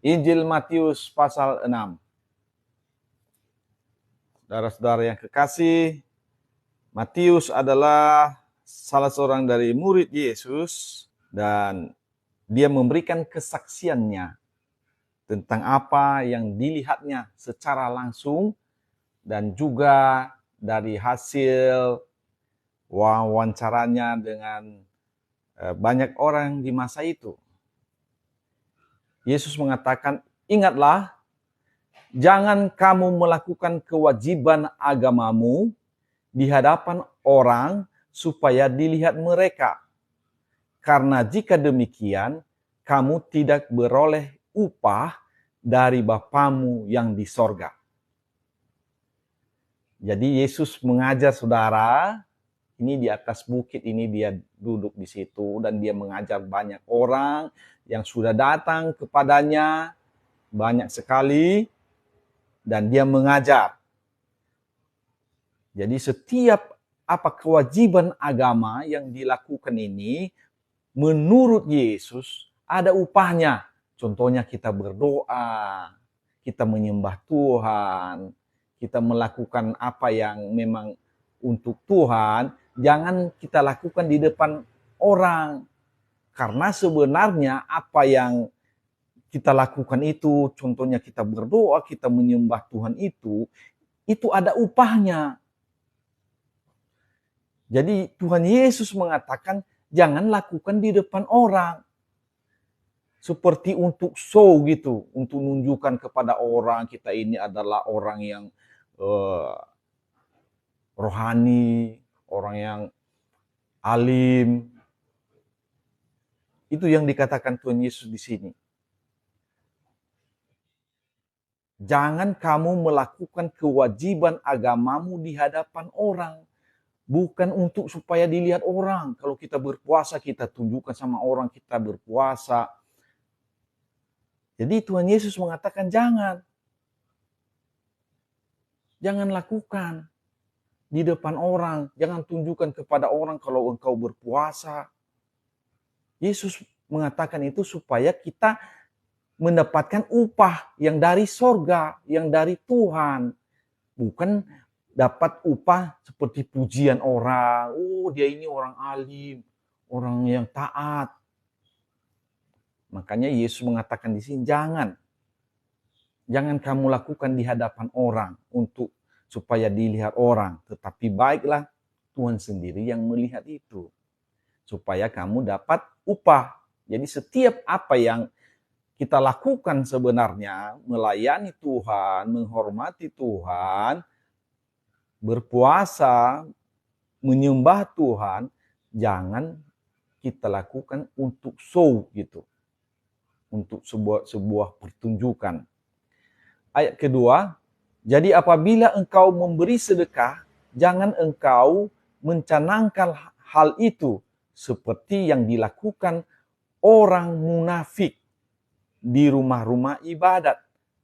Injil Matius pasal 6. Saudara-saudara yang kekasih, Matius adalah salah seorang dari murid Yesus dan dia memberikan kesaksiannya tentang apa yang dilihatnya secara langsung dan juga dari hasil wawancaranya dengan banyak orang di masa itu. Yesus mengatakan, ingatlah, jangan kamu melakukan kewajiban agamamu di hadapan orang supaya dilihat mereka. Karena jika demikian, kamu tidak beroleh upah dari Bapamu yang di sorga. Jadi Yesus mengajar saudara, ini di atas bukit ini dia duduk di situ dan dia mengajar banyak orang yang sudah datang kepadanya, banyak sekali, dan dia mengajar. Jadi setiap apa kewajiban agama yang dilakukan ini, menurut Yesus ada upahnya. Contohnya kita berdoa, kita menyembah Tuhan, kita melakukan apa yang memang untuk Tuhan, jangan kita lakukan di depan orang. Karena sebenarnya apa yang kita lakukan itu, contohnya kita berdoa, kita menyembah Tuhan itu ada upahnya. Jadi Tuhan Yesus mengatakan, jangan lakukan di depan orang. Seperti untuk show gitu, untuk menunjukkan kepada orang kita ini adalah orang yang rohani, orang yang alim. Itu yang dikatakan Tuhan Yesus di sini. Jangan kamu melakukan kewajiban agamamu di hadapan orang. Bukan untuk supaya dilihat orang. Kalau kita berpuasa, kita tunjukkan sama orang kita berpuasa. Jadi Tuhan Yesus mengatakan jangan. Jangan lakukan di depan orang. Jangan tunjukkan kepada orang kalau engkau berpuasa. Yesus mengatakan itu supaya kita mendapatkan upah yang dari sorga, yang dari Tuhan. Bukan dapat upah seperti pujian orang. Oh, dia ini orang alim, orang yang taat. Makanya Yesus mengatakan di sini, jangan kamu lakukan di hadapan orang untuk supaya dilihat orang. Tetapi baiklah Tuhan sendiri yang melihat itu. Supaya kamu dapat upah. Jadi setiap apa yang kita lakukan sebenarnya, melayani Tuhan, menghormati Tuhan, berpuasa, menyembah Tuhan, jangan kita lakukan untuk show gitu. Untuk sebuah pertunjukan. Ayat kedua, jadi apabila engkau memberi sedekah, jangan engkau mencanangkan hal itu seperti yang dilakukan orang munafik di rumah-rumah ibadat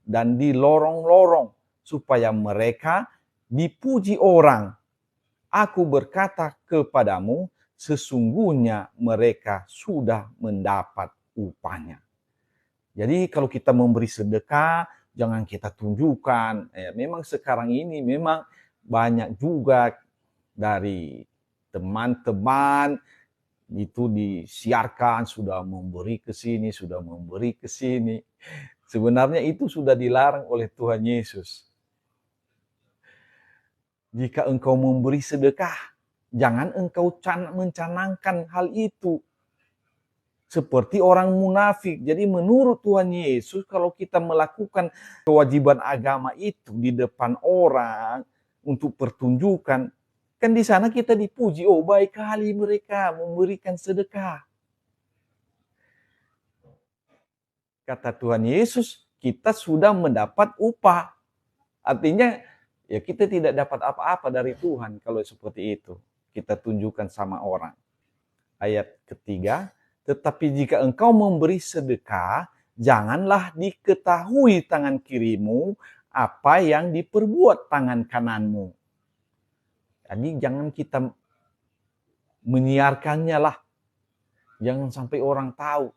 dan di lorong-lorong supaya mereka dipuji orang. Aku berkata kepadamu, sesungguhnya mereka sudah mendapat upahnya. Jadi kalau kita memberi sedekah, jangan kita tunjukkan. Memang sekarang ini memang banyak juga dari teman-teman itu disiarkan sudah memberi ke sini, sudah memberi ke sini. Sebenarnya itu sudah dilarang oleh Tuhan Yesus. Jika engkau memberi sedekah, jangan engkau mencanangkan hal itu. Seperti orang munafik. Jadi menurut Tuhan Yesus, kalau kita melakukan kewajiban agama itu di depan orang untuk pertunjukan, kan di sana kita dipuji, oh baik kali mereka memberikan sedekah. Kata Tuhan Yesus, kita sudah mendapat upah. Artinya, ya kita tidak dapat apa-apa dari Tuhan kalau seperti itu. Kita tunjukkan sama orang. Ayat ketiga, tetapi jika engkau memberi sedekah, janganlah diketahui tangan kirimu apa yang diperbuat tangan kananmu. Jadi jangan kita menyiarkannya lah. Jangan sampai orang tahu.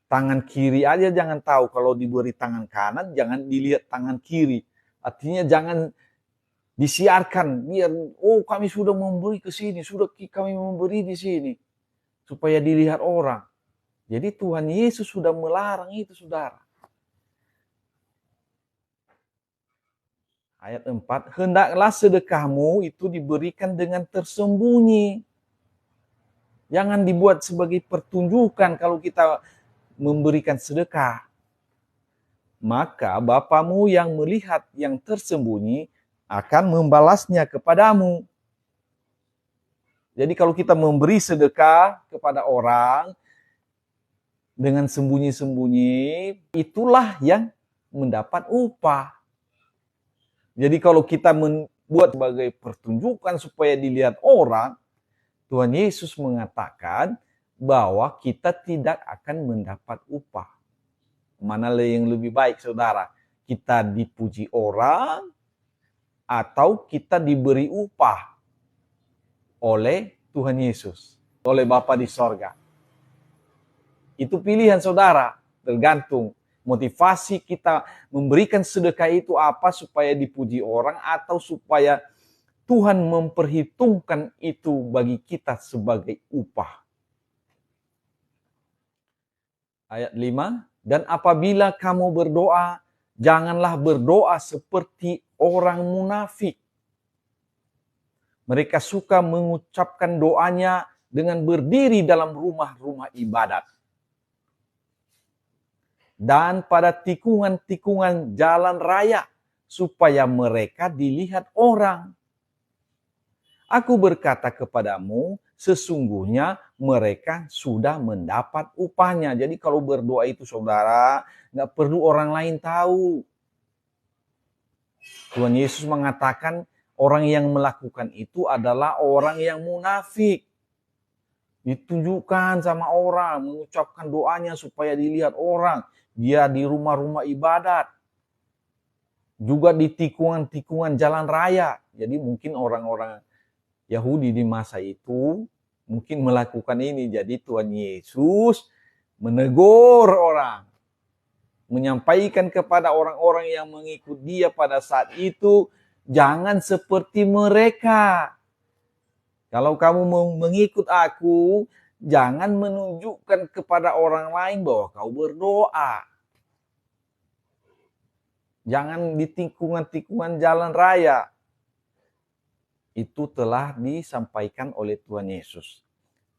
Tangan kiri aja jangan tahu, kalau diberi tangan kanan jangan dilihat tangan kiri. Artinya jangan disiarkan, biar kami sudah memberi ke sini, sudah kami memberi di sini, supaya dilihat orang. Jadi Tuhan Yesus sudah melarang itu, saudara. Ayat 4, hendaklah sedekahmu itu diberikan dengan tersembunyi. Jangan dibuat sebagai pertunjukan kalau kita memberikan sedekah. Maka Bapamu yang melihat yang tersembunyi akan membalasnya kepadamu. Jadi kalau kita memberi sedekah kepada orang dengan sembunyi-sembunyi, itulah yang mendapat upah. Jadi kalau kita membuat sebagai pertunjukan supaya dilihat orang, Tuhan Yesus mengatakan bahwa kita tidak akan mendapat upah. Mana yang lebih baik, saudara? Kita dipuji orang atau kita diberi upah oleh Tuhan Yesus, oleh Bapa di sorga? Itu pilihan saudara, tergantung motivasi kita memberikan sedekah itu apa, supaya dipuji orang atau supaya Tuhan memperhitungkan itu bagi kita sebagai upah. Ayat 5, dan apabila kamu berdoa, janganlah berdoa seperti orang munafik. Mereka suka mengucapkan doanya dengan berdiri dalam rumah-rumah ibadat dan pada tikungan-tikungan jalan raya, supaya mereka dilihat orang. Aku berkata kepadamu, sesungguhnya mereka sudah mendapat upahnya. Jadi kalau berdoa itu, saudara, nggak perlu orang lain tahu. Tuhan Yesus mengatakan orang yang melakukan itu adalah orang yang munafik. Ditunjukkan sama orang, mengucapkan doanya supaya dilihat orang. Dia di rumah-rumah ibadat. Juga di tikungan-tikungan jalan raya. Jadi mungkin orang-orang Yahudi di masa itu mungkin melakukan ini. Jadi Tuhan Yesus menegur orang, menyampaikan kepada orang-orang yang mengikut dia pada saat itu, jangan seperti mereka. Kalau kamu mau mengikut aku, jangan menunjukkan kepada orang lain bahwa kau berdoa. Jangan di tikungan-tikungan jalan raya. Itu telah disampaikan oleh Tuhan Yesus.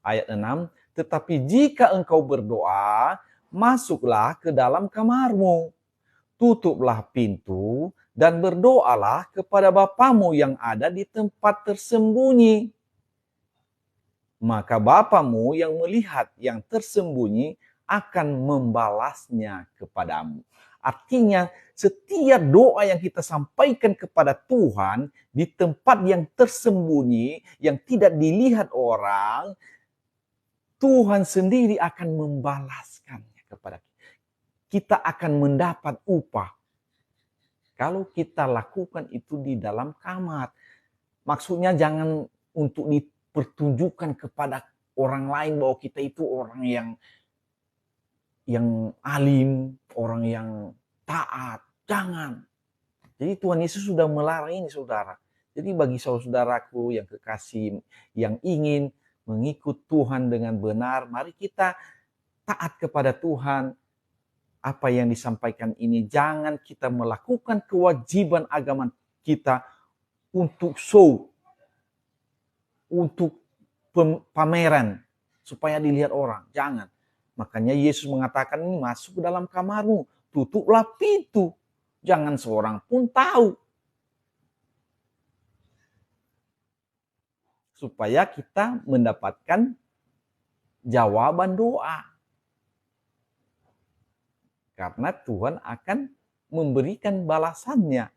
Ayat 6, tetapi jika engkau berdoa, masuklah ke dalam kamarmu, tutuplah pintu, dan berdoalah kepada Bapamu yang ada di tempat tersembunyi. Maka Bapamu yang melihat yang tersembunyi akan membalasnya kepadamu. Artinya, setiap doa yang kita sampaikan kepada Tuhan di tempat yang tersembunyi, yang tidak dilihat orang, Tuhan sendiri akan membalaskannya kepada kita. Kita akan mendapat upah kalau kita lakukan itu di dalam kamar. Maksudnya jangan untuk dipertunjukkan kepada orang lain bahwa kita itu orang yang alim, orang yang taat. Jangan. Jadi Tuhan Yesus sudah melarang ini, saudara. Jadi bagi saudaraku yang kekasih, yang ingin mengikut Tuhan dengan benar, mari kita taat kepada Tuhan. Apa yang disampaikan ini, jangan kita melakukan kewajiban agama kita untuk show, untuk pameran, supaya dilihat orang. Jangan. Makanya Yesus mengatakan ini, masuk ke dalam kamarmu, tutuplah pintu. Jangan seorang pun tahu. Supaya kita mendapatkan jawaban doa. Karena Tuhan akan memberikan balasannya.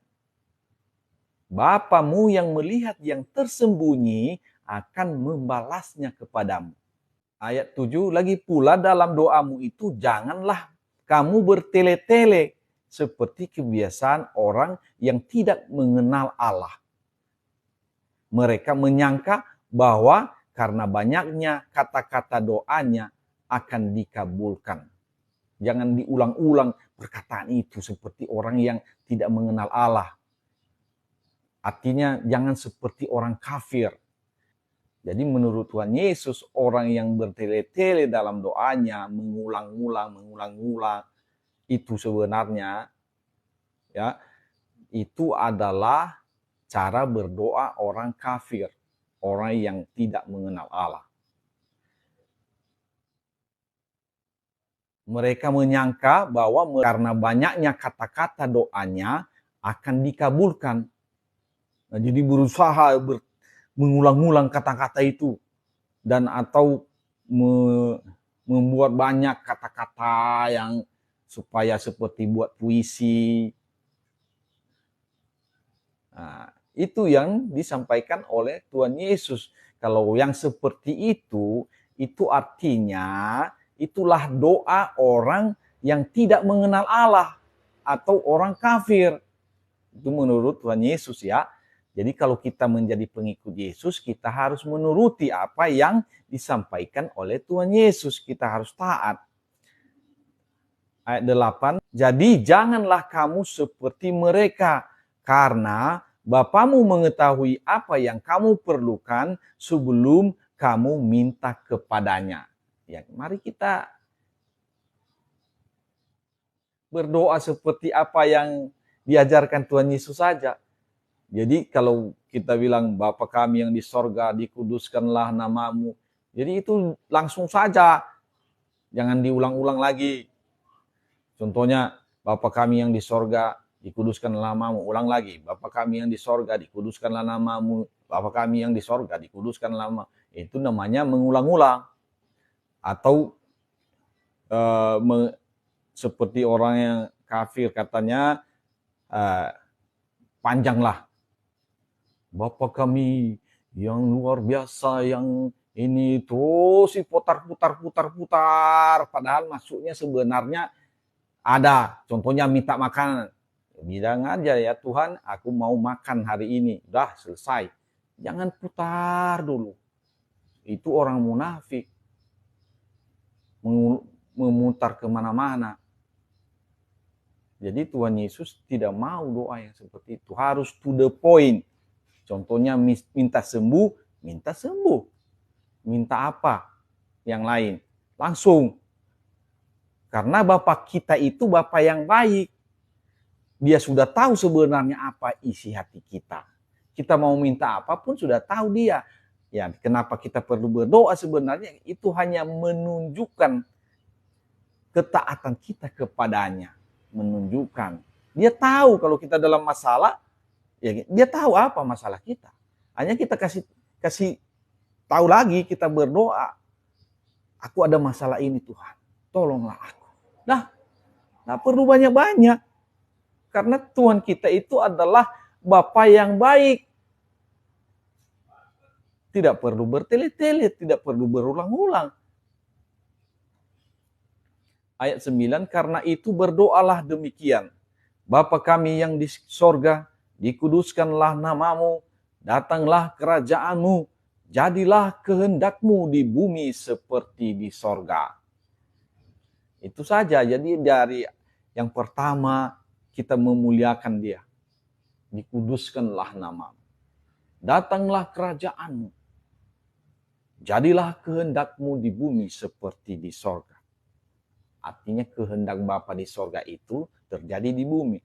Bapamu yang melihat yang tersembunyi akan membalasnya kepadamu. Ayat 7, lagi pula dalam doamu itu janganlah kamu bertele-tele seperti kebiasaan orang yang tidak mengenal Allah. Mereka menyangka bahwa karena banyaknya kata-kata doanya akan dikabulkan. Jangan diulang-ulang perkataan itu seperti orang yang tidak mengenal Allah. Artinya jangan seperti orang kafir. Jadi menurut Tuhan Yesus, orang yang bertele-tele dalam doanya, mengulang-ulang, itu sebenarnya ya, itu adalah cara berdoa orang kafir, orang yang tidak mengenal Allah. Mereka menyangka bahwa karena banyaknya kata-kata doanya akan dikabulkan. Nah, jadi berusaha mengulang-ulang kata-kata itu dan atau membuat banyak kata-kata yang supaya seperti buat puisi. Nah, itu yang disampaikan oleh Tuhan Yesus. Kalau yang seperti itu artinya itulah doa orang yang tidak mengenal Allah atau orang kafir. Itu menurut Tuhan Yesus ya. Jadi kalau kita menjadi pengikut Yesus, kita harus menuruti apa yang disampaikan oleh Tuhan Yesus. Kita harus taat. Ayat 8, jadi janganlah kamu seperti mereka, karena Bapamu mengetahui apa yang kamu perlukan sebelum kamu minta kepadanya. Ya, mari kita berdoa seperti apa yang diajarkan Tuhan Yesus saja. Jadi kalau kita bilang Bapa kami yang di sorga, dikuduskanlah namamu. Jadi itu langsung saja. Jangan diulang-ulang lagi. Contohnya, Bapa kami yang di sorga, dikuduskanlah namamu. Ulang lagi. Bapa kami yang di sorga, dikuduskanlah namamu. Bapa kami yang di sorga, dikuduskanlah namamu. Itu namanya mengulang-ulang. Atau seperti orang yang kafir katanya, panjanglah. Bapa kami yang luar biasa, yang ini terus putar-putar. Padahal maksudnya sebenarnya ada. Contohnya minta makanan. Bilang aja ya Tuhan, aku mau makan hari ini. Udah selesai. Jangan putar dulu. Itu orang munafik. Memutar kemana-mana. Jadi Tuhan Yesus tidak mau doa yang seperti itu. Harus to the point. Contohnya minta sembuh, minta sembuh. Minta apa? Yang lain. Langsung. Karena Bapak kita itu Bapak yang baik. Dia sudah tahu sebenarnya apa isi hati kita. Kita mau minta apapun sudah tahu dia. Ya, kenapa kita perlu berdoa sebenarnya? Itu hanya menunjukkan ketaatan kita kepadanya. Menunjukkan. Dia tahu kalau kita dalam masalah, ya, dia tahu apa masalah kita. Hanya kita kasih tahu lagi, kita berdoa. Aku ada masalah ini Tuhan, tolonglah aku. Nah, perlu banyak-banyak. Karena Tuhan kita itu adalah Bapa yang baik. Tidak perlu bertele-tele, tidak perlu berulang-ulang. Ayat 9, karena itu berdoalah demikian. Bapa kami yang di sorga, dikuduskanlah namamu, datanglah kerajaanmu, jadilah kehendakmu di bumi seperti di sorga. Itu saja. Jadi dari yang pertama kita memuliakan dia. Dikuduskanlah namamu. Datanglah kerajaanmu. Jadilah kehendakmu di bumi seperti di sorga. Artinya kehendak Bapa di sorga itu terjadi di bumi.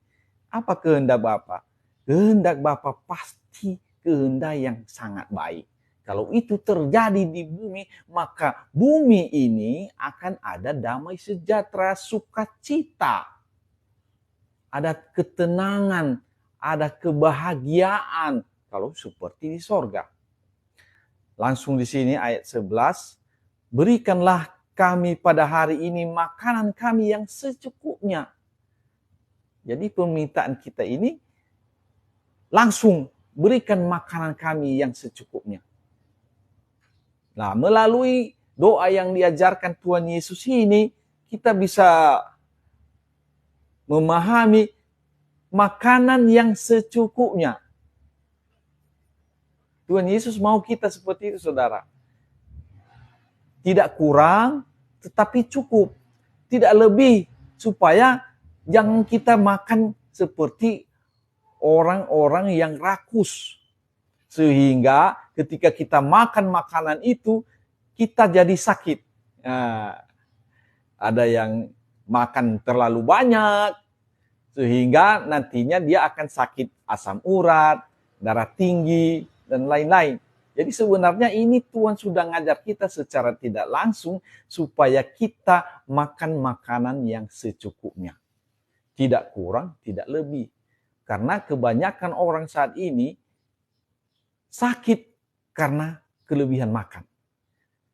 Apa kehendak Bapa? Kehendak Bapa pasti kehendak yang sangat baik. Kalau itu terjadi di bumi, maka bumi ini akan ada damai sejahtera, sukacita. Ada ketenangan, ada kebahagiaan kalau seperti di sorga. Langsung di sini ayat 11, berikanlah kami pada hari ini makanan kami yang secukupnya. Jadi permintaan kita ini langsung berikan makanan kami yang secukupnya. Nah, melalui doa yang diajarkan Tuhan Yesus ini, kita bisa memahami makanan yang secukupnya. Tuhan Yesus mau kita seperti itu, saudara. Tidak kurang, tetapi cukup. tidak lebih. Supaya jangan kita makan seperti orang-orang yang rakus. Sehingga ketika kita makan makanan itu, kita jadi sakit. Nah, ada yang makan terlalu banyak, sehingga nantinya dia akan sakit asam urat, darah tinggi, dan lain-lain. Jadi sebenarnya ini Tuhan sudah ngajar kita secara tidak langsung supaya kita makan makanan yang secukupnya. Tidak kurang, tidak lebih. Karena kebanyakan orang saat ini sakit karena kelebihan makan.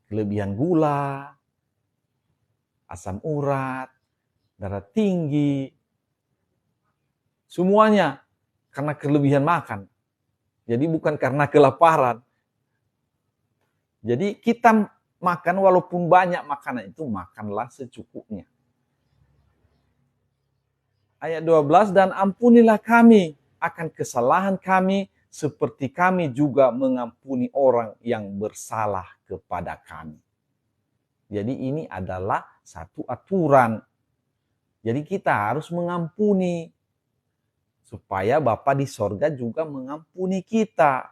Kelebihan gula, asam urat, darah tinggi, semuanya karena kelebihan makan. Jadi bukan karena kelaparan. Jadi kita makan walaupun banyak makanan itu, makanlah secukupnya. Ayat 12, dan ampunilah kami akan kesalahan kami, seperti kami juga mengampuni orang yang bersalah kepada kami. Jadi ini adalah satu aturan. Jadi kita harus mengampuni, supaya Bapa di sorga juga mengampuni kita.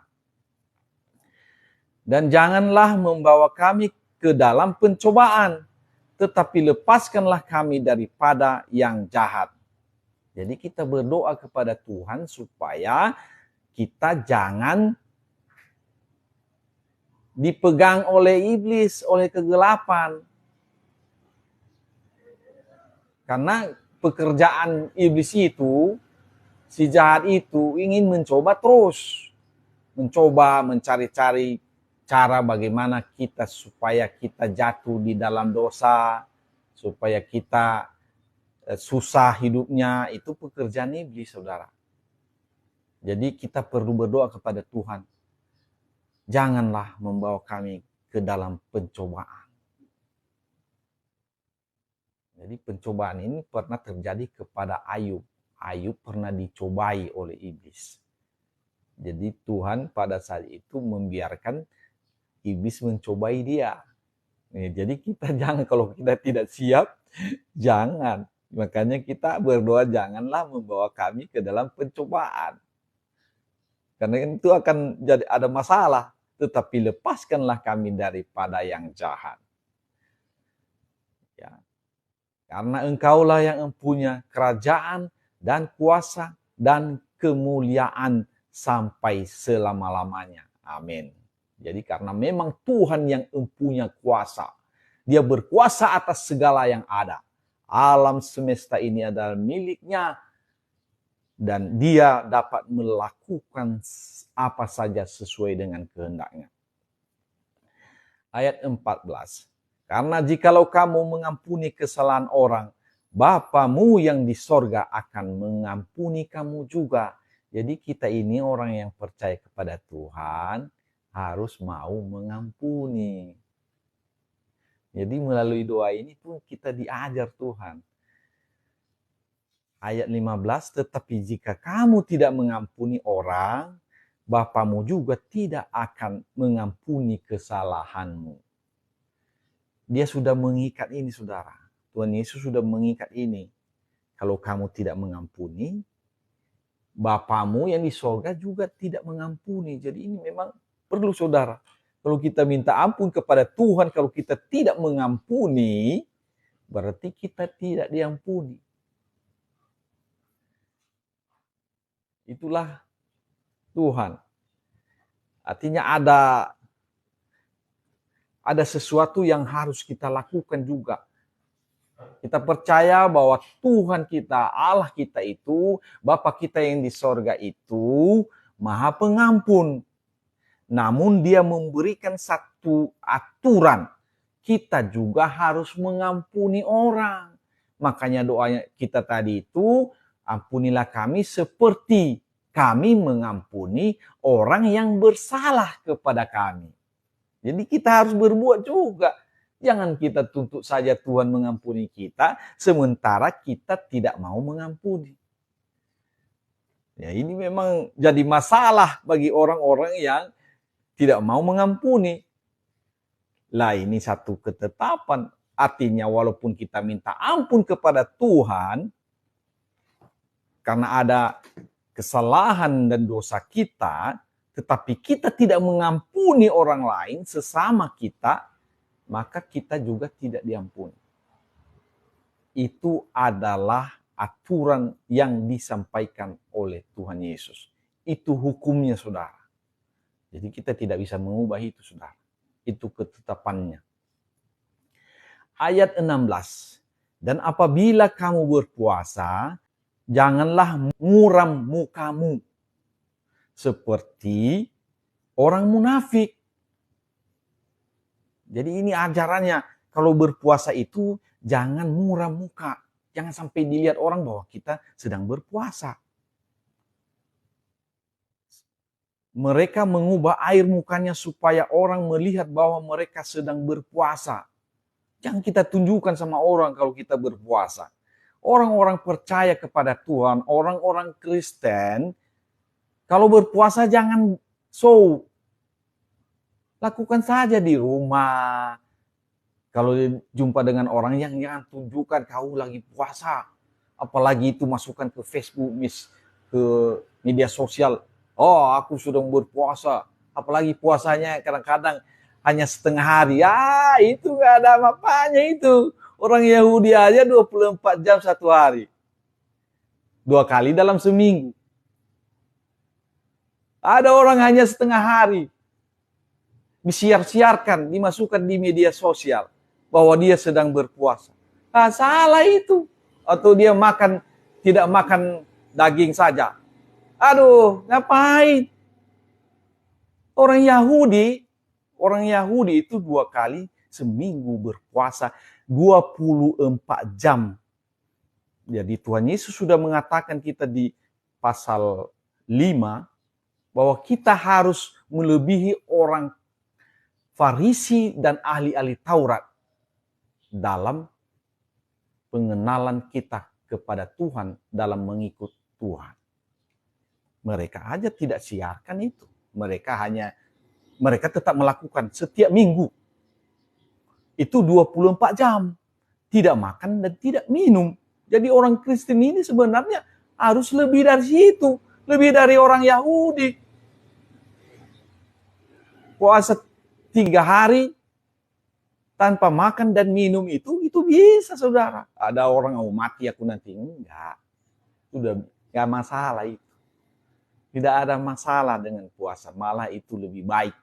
Dan janganlah membawa kami ke dalam pencobaan, tetapi lepaskanlah kami daripada yang jahat. Jadi kita berdoa kepada Tuhan supaya kita jangan dipegang oleh iblis, oleh kegelapan. Karena pekerjaan iblis itu, si jahat itu ingin mencoba terus. Mencoba mencari-cari cara bagaimana kita supaya kita jatuh di dalam dosa, supaya kita susah hidupnya. Itu pekerjaan iblis, saudara. Jadi kita perlu berdoa kepada Tuhan. Janganlah membawa kami ke dalam pencobaan. Jadi pencobaan ini pernah terjadi kepada Ayub. Ayub pernah dicobai oleh iblis. Jadi Tuhan pada saat itu membiarkan iblis mencobai dia. Jadi kita jangan, kalau kita tidak siap, jangan. Makanya kita berdoa, janganlah membawa kami ke dalam pencobaan. Karena itu akan jadi ada masalah. Tetapi lepaskanlah kami daripada yang jahat. Ya. Karena engkaulah yang mempunyai kerajaan dan kuasa dan kemuliaan sampai selama-lamanya. Amin. Jadi karena memang Tuhan yang mempunyai kuasa. Dia berkuasa atas segala yang ada. Alam semesta ini adalah miliknya. Dan dia dapat melakukan apa saja sesuai dengan kehendaknya. Ayat 14. Karena jikalau kamu mengampuni kesalahan orang, Bapamu yang di sorga akan mengampuni kamu juga. Jadi kita ini orang yang percaya kepada Tuhan, harus mau mengampuni. Jadi melalui doa ini pun kita diajar Tuhan. Ayat 15, tetapi jika kamu tidak mengampuni orang, Bapamu juga tidak akan mengampuni kesalahanmu. Dia sudah mengikat ini, saudara. Tuhan Yesus sudah mengikat ini. Kalau kamu tidak mengampuni, Bapamu yang di sorga juga tidak mengampuni. Jadi ini memang perlu, saudara. Kalau kita minta ampun kepada Tuhan, kalau kita tidak mengampuni, berarti kita tidak diampuni. Itulah Tuhan. Artinya ada sesuatu yang harus kita lakukan juga. Kita percaya bahwa Tuhan kita, Allah kita itu, Bapa kita yang di sorga itu, Maha Pengampun. Namun dia memberikan satu aturan. Kita juga harus mengampuni orang. Makanya doanya kita tadi itu, ampunilah kami seperti kami mengampuni orang yang bersalah kepada kami. Jadi kita harus berbuat juga. Jangan kita tuntut saja Tuhan mengampuni kita, sementara kita tidak mau mengampuni. Ya, ini memang jadi masalah bagi orang-orang yang tidak mau mengampuni. Lah ini satu ketetapan. Artinya walaupun kita minta ampun kepada Tuhan, karena ada kesalahan dan dosa kita, tetapi kita tidak mengampuni orang lain sesama kita, maka kita juga tidak diampuni. Itu adalah aturan yang disampaikan oleh Tuhan Yesus. Itu hukumnya, saudara. Jadi kita tidak bisa mengubah itu, saudara. Itu ketetapannya. Ayat 16. Dan apabila kamu berpuasa, janganlah muram mukamu seperti orang munafik. Jadi ini ajarannya, kalau berpuasa itu jangan muram muka. Jangan sampai dilihat orang bahwa kita sedang berpuasa. Mereka mengubah air mukanya supaya orang melihat bahwa mereka sedang berpuasa. Jangan kita tunjukkan sama orang kalau kita berpuasa. Orang-orang percaya kepada Tuhan, orang-orang Kristen, kalau berpuasa jangan show. Lakukan saja di rumah. Kalau jumpa dengan orang yang jangan tunjukkan kau lagi puasa. Apalagi itu masukkan ke Facebook, ke media sosial. Oh, aku sudah berpuasa. Apalagi puasanya kadang-kadang hanya setengah hari. Ya, itu gak ada apa-apanya itu. Orang Yahudi aja 24 jam satu hari. 2 kali dalam seminggu. Ada orang hanya setengah hari. Disiar-siarkan, dimasukkan di media sosial. Bahwa dia sedang berpuasa. Nah, salah itu. Atau dia tidak makan daging saja. Aduh, ngapain? Orang Yahudi itu 2 kali seminggu berpuasa 24 jam. Jadi Tuhan Yesus sudah mengatakan kita di pasal 5 bahwa kita harus melebihi orang Farisi dan ahli-ahli Taurat dalam pengenalan kita kepada Tuhan dalam mengikut Tuhan. Mereka aja tidak siarkan itu. Mereka tetap melakukan setiap minggu. Itu 24 jam. Tidak makan dan tidak minum. Jadi orang Kristen ini sebenarnya harus lebih dari situ. Lebih dari orang Yahudi. Puasa 3 hari tanpa makan dan minum itu bisa, saudara. Ada orang mati aku nanti. Enggak. Sudah enggak masalah itu. Tidak ada masalah dengan puasa, malah itu lebih baik.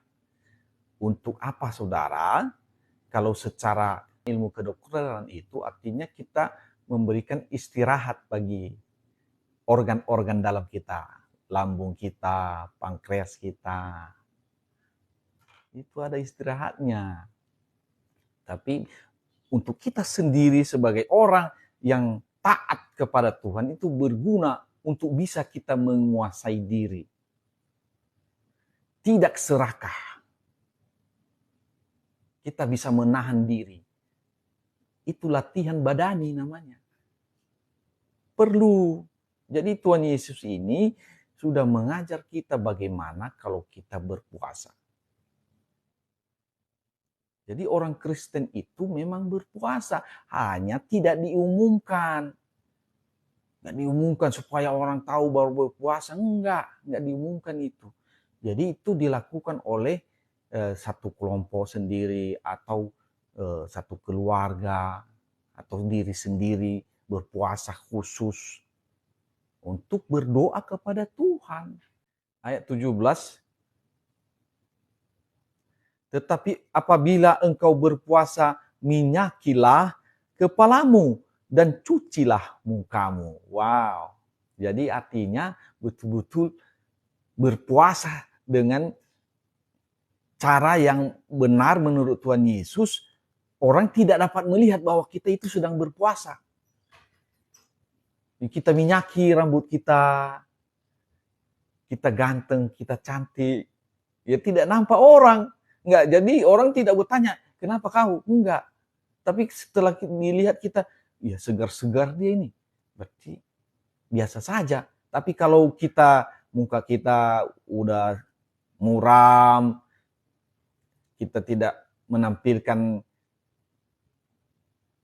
Untuk apa, saudara? Kalau secara ilmu kedokteran itu artinya kita memberikan istirahat bagi organ-organ dalam kita. Lambung kita, pankreas kita. Itu ada istirahatnya. Tapi untuk kita sendiri sebagai orang yang taat kepada Tuhan itu berguna untuk bisa kita menguasai diri. Tidak serakah. Kita bisa menahan diri. Itu latihan badani namanya. Perlu. Jadi Tuhan Yesus ini sudah mengajar kita bagaimana kalau kita berpuasa. Jadi orang Kristen itu memang berpuasa. Hanya tidak diumumkan. Nggak diumumkan supaya orang tahu baru berpuasa. Enggak diumumkan itu. Jadi itu dilakukan oleh satu kelompok sendiri atau satu keluarga atau diri sendiri berpuasa khusus untuk berdoa kepada Tuhan. Ayat 17. Tetapi apabila engkau berpuasa, minyakilah kepalamu dan cucilah mukamu. Wow. Jadi artinya betul-betul berpuasa dengan cara yang benar menurut Tuhan Yesus. Orang tidak dapat melihat bahwa kita itu sedang berpuasa. Kita minyaki rambut kita. Kita ganteng, kita cantik. Ya tidak nampak orang. Enggak, jadi orang tidak bertanya, kenapa kau? Enggak. Tapi setelah dilihat kita, ya segar-segar dia ini. Berarti biasa saja. Tapi kalau muka kita udah muram, kita tidak menampilkan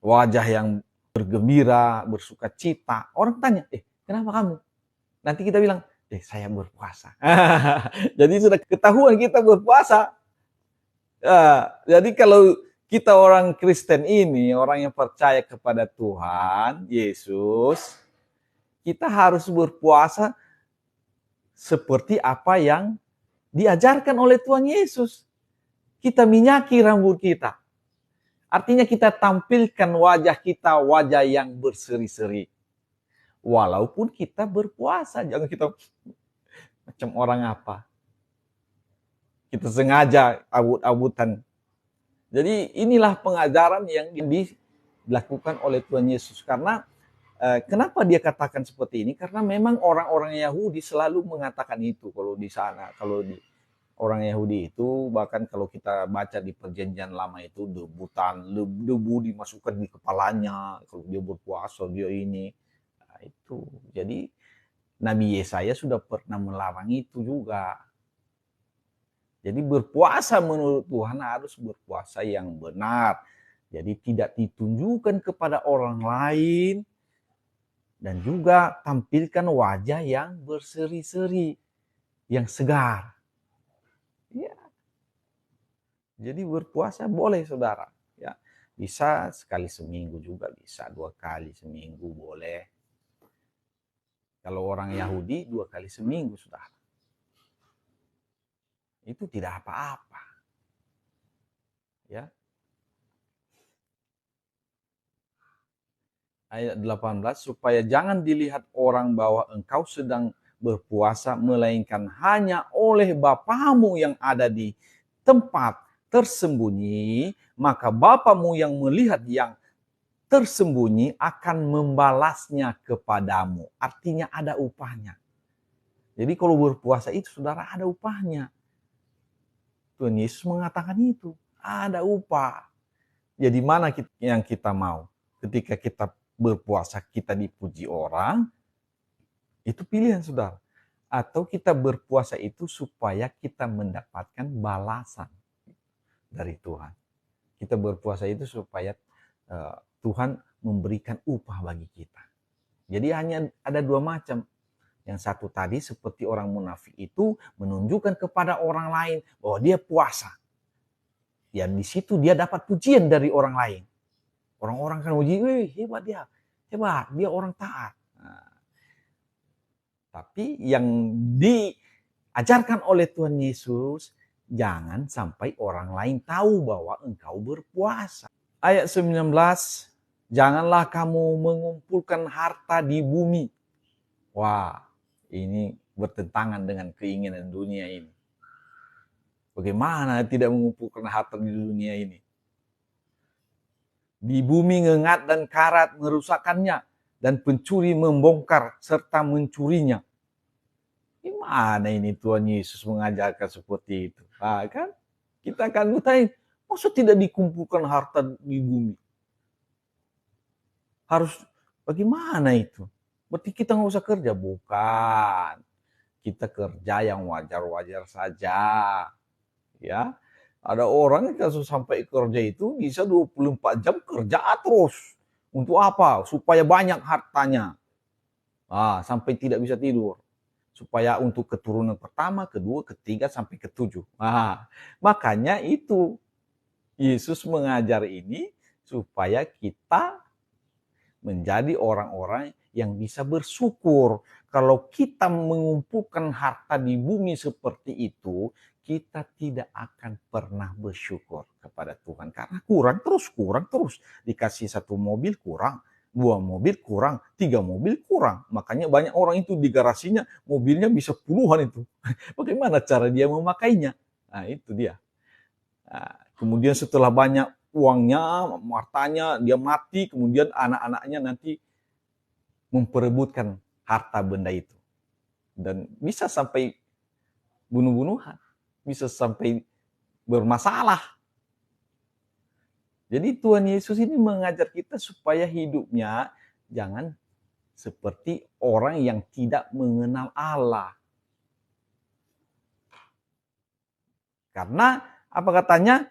wajah yang bergembira, bersuka cita. Orang tanya, kenapa kamu? Nanti kita bilang, saya berpuasa. Jadi sudah ketahuan kita berpuasa. Jadi kalau kita orang Kristen ini, orang yang percaya kepada Tuhan Yesus, kita harus berpuasa seperti apa yang diajarkan oleh Tuhan Yesus. Kita minyaki rambut kita. Artinya kita tampilkan wajah kita, wajah yang berseri-seri. Walaupun kita berpuasa, jangan kita macam orang apa. Kita sengaja abut-abutan. Jadi inilah pengajaran yang dilakukan oleh Tuhan Yesus. Karena kenapa dia katakan seperti ini? Karena memang orang-orang Yahudi selalu mengatakan itu kalau di sana. Kalau di orang Yahudi itu, bahkan kalau kita baca di perjanjian lama itu, debu dimasukkan di kepalanya, kalau dia berpuasa, dia ini. Nah, itu. Jadi Nabi Yesaya sudah pernah melarang itu juga. Jadi berpuasa menurut Tuhan harus berpuasa yang benar. Jadi tidak ditunjukkan kepada orang lain, dan juga tampilkan wajah yang berseri-seri, yang segar. Ya. Jadi berpuasa boleh saudara. Ya. Bisa sekali seminggu juga, bisa 2 kali seminggu boleh. Kalau orang Yahudi 2 kali seminggu saudara. Itu tidak apa-apa. Ya. Ayat 18, supaya jangan dilihat orang bahwa engkau sedang berpuasa, melainkan hanya oleh Bapamu yang ada di tempat tersembunyi, maka Bapamu yang melihat yang tersembunyi akan membalasnya kepadamu. Artinya ada upahnya. Jadi kalau berpuasa itu saudara ada upahnya. Tuhan Yesus mengatakan itu, ada upah. Jadi mana yang kita mau? Ketika kita berpuasa kita dipuji orang, itu pilihan saudara. Atau kita berpuasa itu supaya kita mendapatkan balasan dari Tuhan. Kita berpuasa itu supaya Tuhan memberikan upah bagi kita. Jadi hanya ada 2 macam. Yang satu tadi seperti orang munafik itu menunjukkan kepada orang lain bahwa dia puasa. Ya di situ dia dapat pujian dari orang lain. Orang-orang kan uji, hebat dia orang taat. Nah, tapi yang diajarkan oleh Tuhan Yesus, jangan sampai orang lain tahu bahwa engkau berpuasa. Ayat 19, janganlah kamu mengumpulkan harta di bumi. Wah, ini bertentangan dengan keinginan dunia ini. Bagaimana tidak mengumpulkan harta di dunia ini? Di bumi ngengat dan karat merusakkannya, dan pencuri membongkar serta mencurinya. Gimana ini Tuhan Yesus mengajarkan seperti itu? Kan? Kita akan bertanya, maksud tidak dikumpulkan harta di bumi? Harus bagaimana itu? Berarti kita nggak usah kerja? Bukan. Kita kerja yang wajar-wajar saja. Ya, ada orang yang sampai kerja itu bisa 24 jam kerja terus. Untuk apa? Supaya banyak hartanya. Sampai tidak bisa tidur. Supaya untuk keturunan pertama, kedua, ketiga, sampai ke-7. Makanya itu Yesus mengajar ini supaya kita menjadi orang-orang yang bisa bersyukur. Kalau kita mengumpulkan harta di bumi seperti itu, kita tidak akan pernah bersyukur kepada Tuhan. Karena kurang terus. Dikasih 1 mobil kurang, 2 mobil kurang, 3 mobil kurang. Makanya banyak orang itu di garasinya mobilnya bisa puluhan itu. Bagaimana cara dia memakainya? Nah itu dia. Kemudian setelah banyak uangnya, hartanya, dia mati, kemudian anak-anaknya nanti memperebutkan harta benda itu. Dan bisa sampai bunuh-bunuhan. Bisa sampai bermasalah. Jadi Tuhan Yesus ini mengajar kita supaya hidupnya jangan seperti orang yang tidak mengenal Allah. Karena apa katanya?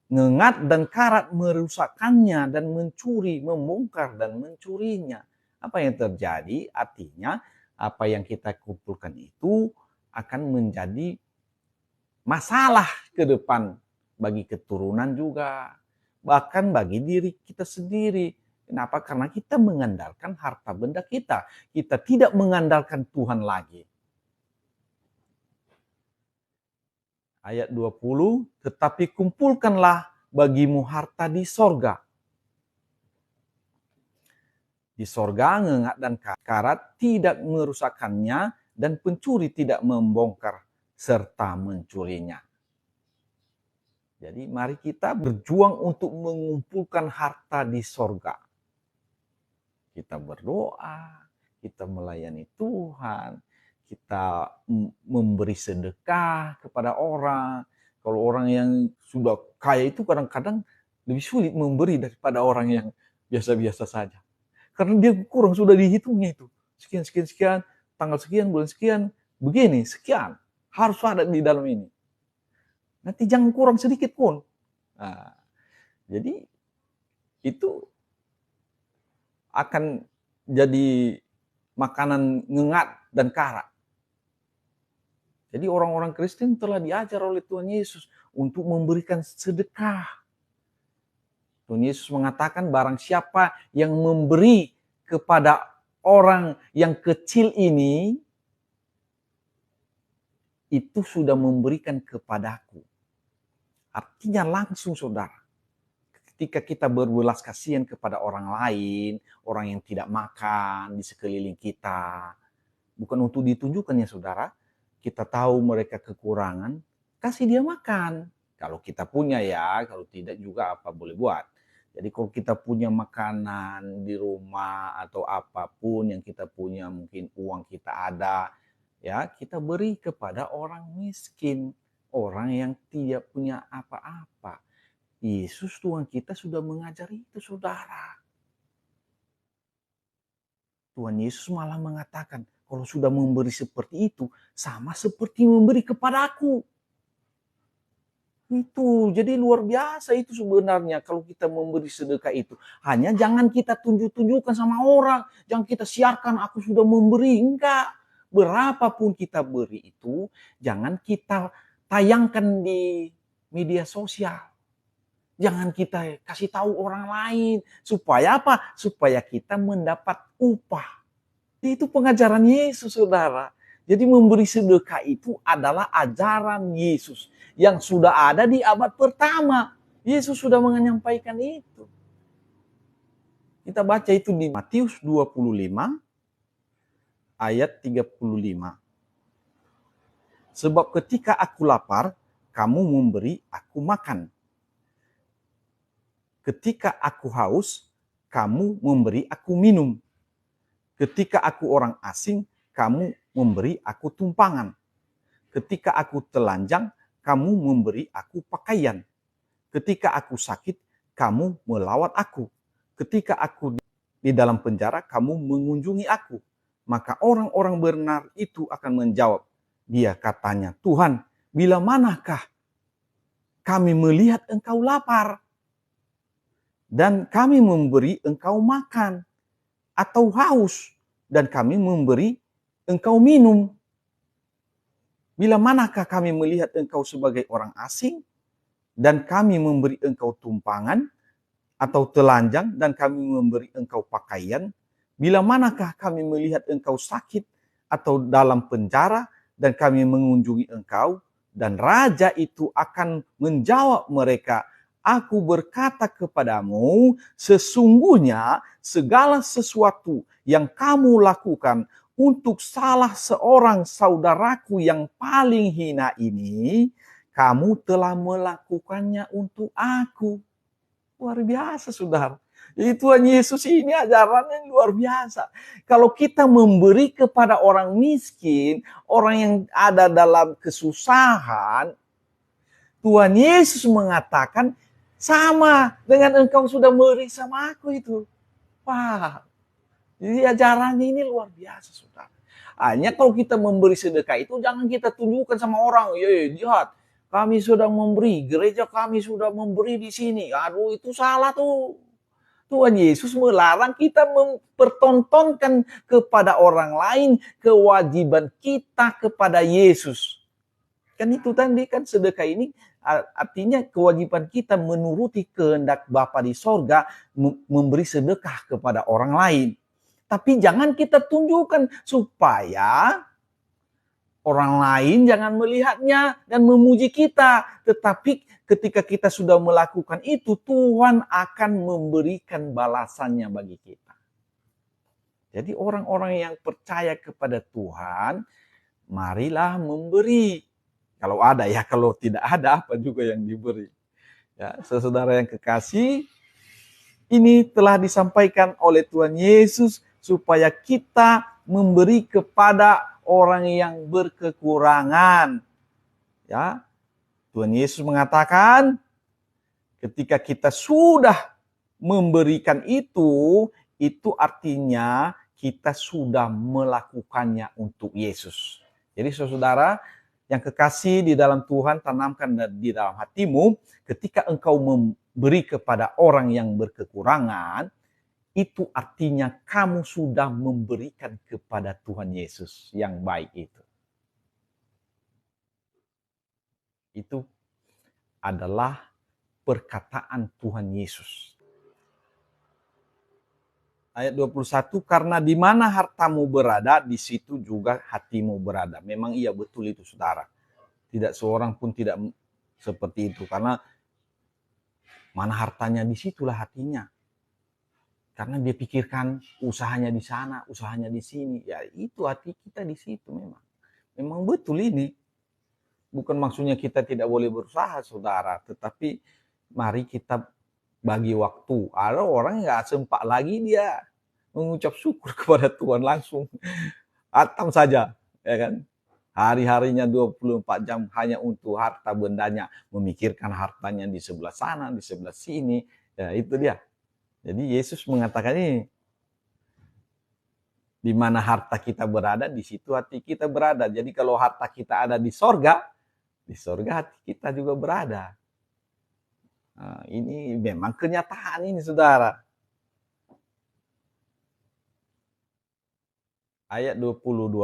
ngengat dan karat merusakkannya dan mencuri, membongkar dan mencurinya. Apa yang terjadi? Artinya apa yang kita kumpulkan itu akan menjadi masalah ke depan bagi keturunan juga, bahkan bagi diri kita sendiri. Kenapa? Karena kita mengandalkan harta benda kita. Kita tidak mengandalkan Tuhan lagi. Ayat 20, tetapi kumpulkanlah bagimu harta di sorga. Di sorga ngengat dan karat tidak merusakkannya dan pencuri tidak membongkar serta mencurinya. Jadi mari kita berjuang untuk mengumpulkan harta di sorga. Kita berdoa, kita melayani Tuhan, kita memberi sedekah kepada orang. Kalau orang yang sudah kaya itu kadang-kadang lebih sulit memberi daripada orang yang biasa-biasa saja. Karena dia kurang sudah dihitungnya itu. Sekian, tanggal sekian, bulan sekian, begini, sekian. Harus ada di dalam ini. Nanti jangan kurang sedikit pun. Nah, jadi itu akan jadi makanan ngengat dan karat. Jadi orang-orang Kristen telah diajar oleh Tuhan Yesus untuk memberikan sedekah. Tuhan Yesus mengatakan barang siapa yang memberi kepada orang yang kecil ini, itu sudah memberikan kepadaku. Artinya langsung saudara. Ketika kita berbelas kasihan kepada orang lain, orang yang tidak makan di sekeliling kita, bukan untuk ditunjukkan ya saudara, kita tahu mereka kekurangan, kasih dia makan. Kalau kita punya ya, kalau tidak juga apa boleh buat. Jadi kalau kita punya makanan di rumah atau apapun yang kita punya, mungkin uang kita ada, ya kita beri kepada orang miskin, orang yang tidak punya apa-apa. Yesus Tuhan kita sudah mengajari itu saudara. Tuhan Yesus malah mengatakan, kalau sudah memberi seperti itu, sama seperti memberi kepadaku. Itu, jadi luar biasa itu sebenarnya kalau kita memberi sedekah itu. Hanya jangan kita tunjuk-tunjukkan sama orang, jangan kita siarkan aku sudah memberi, enggak. Berapapun kita beri itu, jangan kita tayangkan di media sosial. Jangan kita kasih tahu orang lain. Supaya apa? Supaya kita mendapat upah. Itu pengajaran Yesus, saudara. Jadi memberi sedekah itu adalah ajaran Yesus yang sudah ada di abad pertama. Yesus sudah menyampaikan itu. Kita baca itu di Matius 25 ayat 35. Sebab ketika aku lapar, kamu memberi aku makan. Ketika aku haus, kamu memberi aku minum. Ketika aku orang asing, kamu memberi aku tumpangan. Ketika aku telanjang, kamu memberi aku pakaian. Ketika aku sakit, kamu melawat aku. Ketika aku di dalam penjara, kamu mengunjungi aku. Maka orang-orang benar itu akan menjawab. Dia katanya, Tuhan, bila manakah kami melihat engkau lapar? Dan kami memberi engkau makan, atau haus, dan kami memberi engkau minum. Bila manakah kami melihat engkau sebagai orang asing, dan kami memberi engkau tumpangan, atau telanjang, dan kami memberi engkau pakaian. Bila manakah kami melihat engkau sakit, atau dalam penjara, dan kami mengunjungi engkau. Dan raja itu akan menjawab mereka, Aku berkata kepadamu, sesungguhnya segala sesuatu yang kamu lakukan untuk salah seorang saudaraku yang paling hina ini, kamu telah melakukannya untuk aku. Luar biasa, saudara. Jadi Tuhan Yesus ini ajarannya luar biasa. Kalau kita memberi kepada orang miskin, orang yang ada dalam kesusahan, Tuhan Yesus mengatakan, sama dengan engkau sudah memberi sama aku itu. Wah, jadi ajarannya ini luar biasa, saudara. Hanya kalau kita memberi sedekah itu jangan kita tunjukkan sama orang, lihat, kami sudah memberi, gereja kami sudah memberi di sini. Aduh, itu salah tuh. Tuhan Yesus melarang kita mempertontonkan kepada orang lain kewajiban kita kepada Yesus. Kan itu tadi kan sedekah ini artinya kewajiban kita menuruti kehendak Bapa di sorga, memberi sedekah kepada orang lain. Tapi jangan kita tunjukkan supaya orang lain jangan melihatnya dan memuji kita. Tetapi ketika kita sudah melakukan itu, Tuhan akan memberikan balasannya bagi kita. Jadi orang-orang yang percaya kepada Tuhan, marilah memberi. Kalau ada ya, kalau tidak ada apa juga yang diberi. Ya, saudara yang kekasih, ini telah disampaikan oleh Tuhan Yesus supaya kita memberi kepada orang yang berkekurangan. Ya, Tuhan Yesus mengatakan, ketika kita sudah memberikan itu artinya kita sudah melakukannya untuk Yesus. Jadi saudara yang kekasih di dalam Tuhan, tanamkan di dalam hatimu, ketika engkau memberi kepada orang yang berkekurangan, itu artinya kamu sudah memberikan kepada Tuhan Yesus yang baik itu. Itu adalah perkataan Tuhan Yesus. Ayat 21, karena di mana hartamu berada, di situ juga hatimu berada. Memang iya betul itu saudara. Tidak seorang pun tidak seperti itu. Karena mana hartanya, disitulah hatinya. Karena dia pikirkan usahanya di sana, usahanya di sini. Ya itu hati kita di situ memang. Memang betul ini. Bukan maksudnya kita tidak boleh berusaha saudara. Tetapi mari kita bagi waktu. Ada orang nggak sempat lagi dia mengucap syukur kepada Tuhan langsung. Atam saja, ya kan? Hari-harinya 24 jam hanya untuk harta bendanya. Memikirkan hartanya di sebelah sana, di sebelah sini. Ya itu dia. Jadi Yesus mengatakan ini. Di mana harta kita berada, di situ hati kita berada. Jadi kalau harta kita ada di sorga hati kita juga berada. Nah, ini memang kenyataan ini saudara. Ayat 22,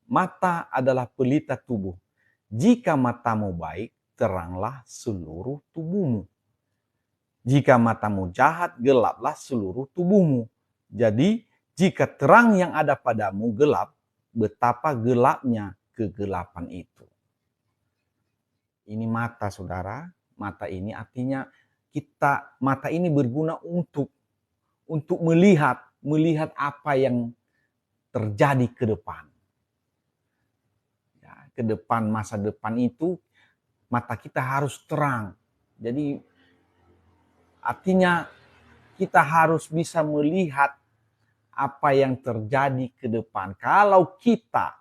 mata adalah pelita tubuh. Jika matamu baik, teranglah seluruh tubuhmu. Jika matamu jahat, gelaplah seluruh tubuhmu. Jadi, jika terang yang ada padamu gelap, betapa gelapnya kegelapan itu. Ini mata saudara. Mata ini artinya mata ini berguna untuk melihat apa yang terjadi ke depan. Ya, ke depan, masa depan itu mata kita harus terang. Jadi artinya kita harus bisa melihat apa yang terjadi ke depan. Kalau kita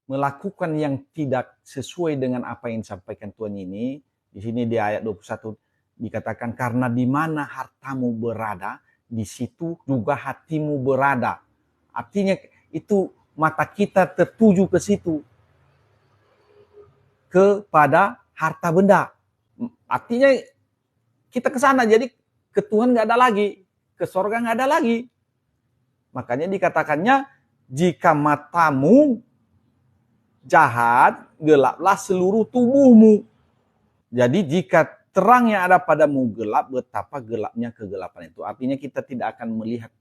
melakukan yang tidak sesuai dengan apa yang disampaikan Tuhan ini, di sini di ayat 21 dikatakan karena di mana hartamu berada, di situ juga hatimu berada. Artinya itu mata kita tertuju ke situ, kepada harta benda. Artinya kita ke sana, jadi ke Tuhan nggak ada lagi, ke sorga nggak ada lagi. Makanya dikatakannya jika matamu jahat, gelaplah seluruh tubuhmu. Jadi jika terang yang ada padamu gelap, betapa gelapnya kegelapan itu. Artinya kita tidak akan melihat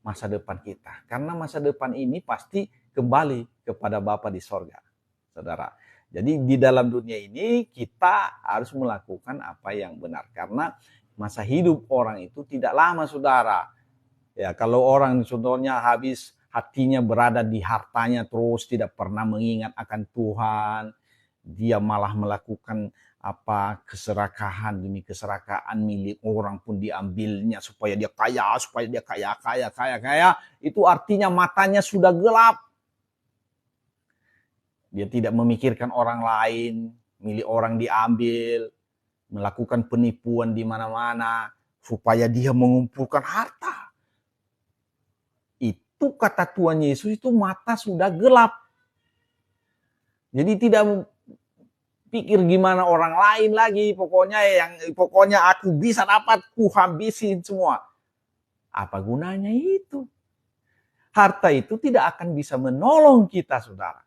masa depan kita. Karena masa depan ini pasti kembali kepada Bapa di sorga. Saudara. Jadi di dalam dunia ini kita harus melakukan apa yang benar. Karena masa hidup orang itu tidak lama saudara. Ya, kalau orang contohnya habis hatinya berada di hartanya terus tidak pernah mengingat akan Tuhan, dia malah melakukan keserakahan demi keserakahan milik orang pun diambilnya supaya dia kaya, itu artinya matanya sudah gelap. Dia tidak memikirkan orang lain, milik orang diambil, melakukan penipuan di mana-mana supaya dia mengumpulkan harta. Itu kata Tuhan Yesus itu mata sudah gelap. Jadi tidak pikir gimana orang lain lagi, pokoknya aku bisa dapat, ku habisin semua. Apa gunanya itu? Harta itu tidak akan bisa menolong kita, saudara.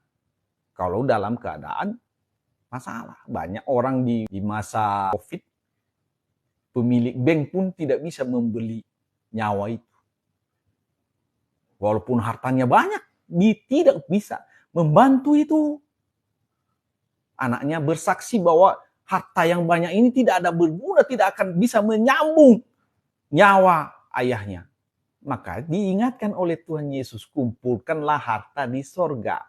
Kalau dalam keadaan masalah. Banyak orang di masa COVID, pemilik bank pun tidak bisa membeli nyawa itu. Walaupun hartanya banyak, dia tidak bisa membantu itu. Anaknya bersaksi bahwa harta yang banyak ini tidak ada berguna, tidak akan bisa menyambung nyawa ayahnya. Maka diingatkan oleh Tuhan Yesus, kumpulkanlah harta di sorga.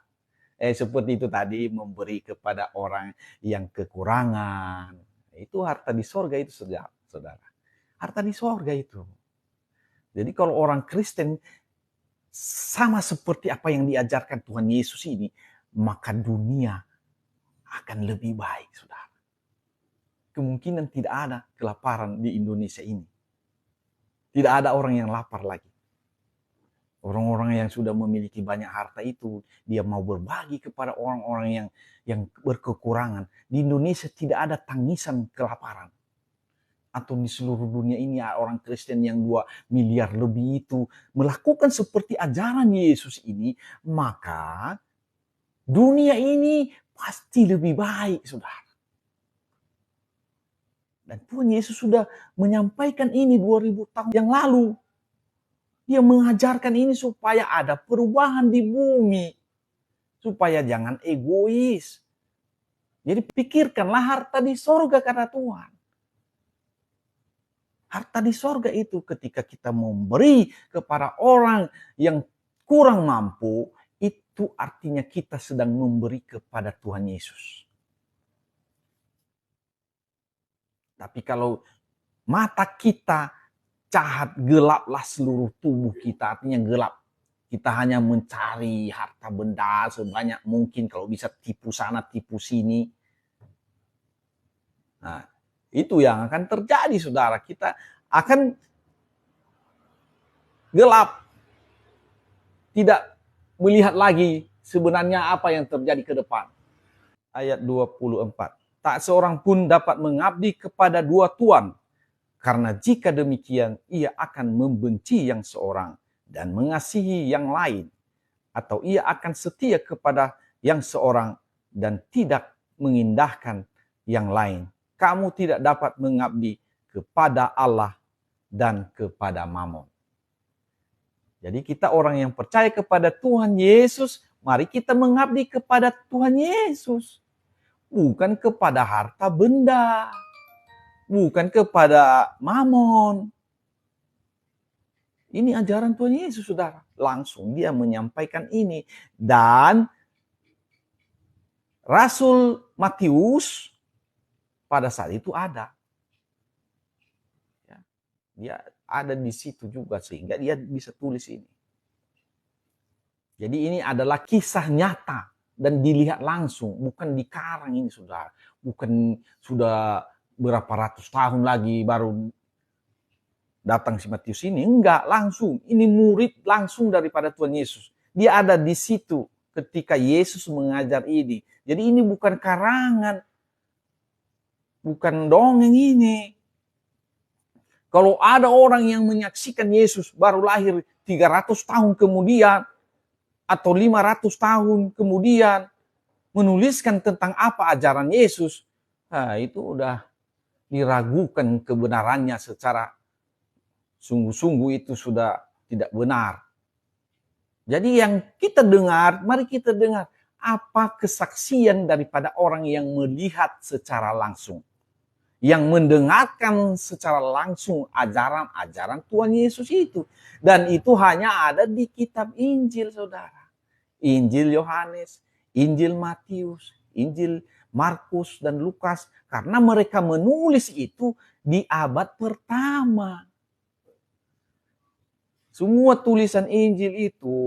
Seperti itu tadi, memberi kepada orang yang kekurangan. Itu harta di sorga itu, saudara. Harta di sorga itu. Jadi kalau orang Kristen sama seperti apa yang diajarkan Tuhan Yesus ini, maka dunia akan lebih baik, saudara. Kemungkinan tidak ada kelaparan di Indonesia ini. Tidak ada orang yang lapar lagi. Orang-orang yang sudah memiliki banyak harta itu, dia mau berbagi kepada orang-orang yang berkekurangan. Di Indonesia tidak ada tangisan kelaparan. Atau di seluruh dunia ini orang Kristen yang 2 miliar lebih itu melakukan seperti ajaran Yesus ini, maka dunia ini pasti lebih baik, saudara. Dan Tuhan Yesus sudah menyampaikan ini 2000 tahun yang lalu. Dia mengajarkan ini supaya ada perubahan di bumi. Supaya jangan egois. Jadi pikirkanlah harta di sorga, kata Tuhan. Harta di sorga itu ketika kita memberi kepada orang yang kurang mampu, itu artinya kita sedang memberi kepada Tuhan Yesus. Tapi kalau mata kita cahat, gelaplah seluruh tubuh kita, artinya gelap. Kita hanya mencari harta benda sebanyak mungkin, kalau bisa tipu sana, tipu sini. Nah, itu yang akan terjadi, saudara. Kita akan gelap. Tidak melihat lagi sebenarnya apa yang terjadi ke depan. Ayat 24. Tak seorang pun dapat mengabdi kepada 2 tuan. Karena jika demikian, ia akan membenci yang seorang dan mengasihi yang lain. Atau ia akan setia kepada yang seorang dan tidak mengindahkan yang lain. Kamu tidak dapat mengabdi kepada Allah dan kepada Mammon. Jadi kita orang yang percaya kepada Tuhan Yesus, mari kita mengabdi kepada Tuhan Yesus. Bukan kepada harta benda. Bukan kepada Mammon. Ini ajaran Tuhan Yesus, saudara. Langsung dia menyampaikan ini. Dan Rasul Matius pada saat itu ada. Dia ada di situ juga sehingga dia bisa tulis ini. Jadi ini adalah kisah nyata dan dilihat langsung. Bukan dikarang ini, saudara. Bukan sudah berapa ratus tahun lagi baru datang si Matius ini. Enggak, langsung. Ini murid langsung daripada Tuhan Yesus. Dia ada di situ ketika Yesus mengajar ini. Jadi ini bukan karangan. Bukan dongeng ini. Kalau ada orang yang menyaksikan Yesus baru lahir 300 tahun kemudian atau 500 tahun kemudian menuliskan tentang apa ajaran Yesus, nah itu udah diragukan kebenarannya secara sungguh-sungguh, itu sudah tidak benar. Jadi yang kita dengar, mari kita dengar apa kesaksian daripada orang yang melihat secara langsung. Yang mendengarkan secara langsung ajaran-ajaran Tuhan Yesus itu. Dan itu hanya ada di kitab Injil, saudara. Injil Yohanes, Injil Matius, Injil Markus dan Lukas. Karena mereka menulis itu di abad pertama. Semua tulisan Injil itu,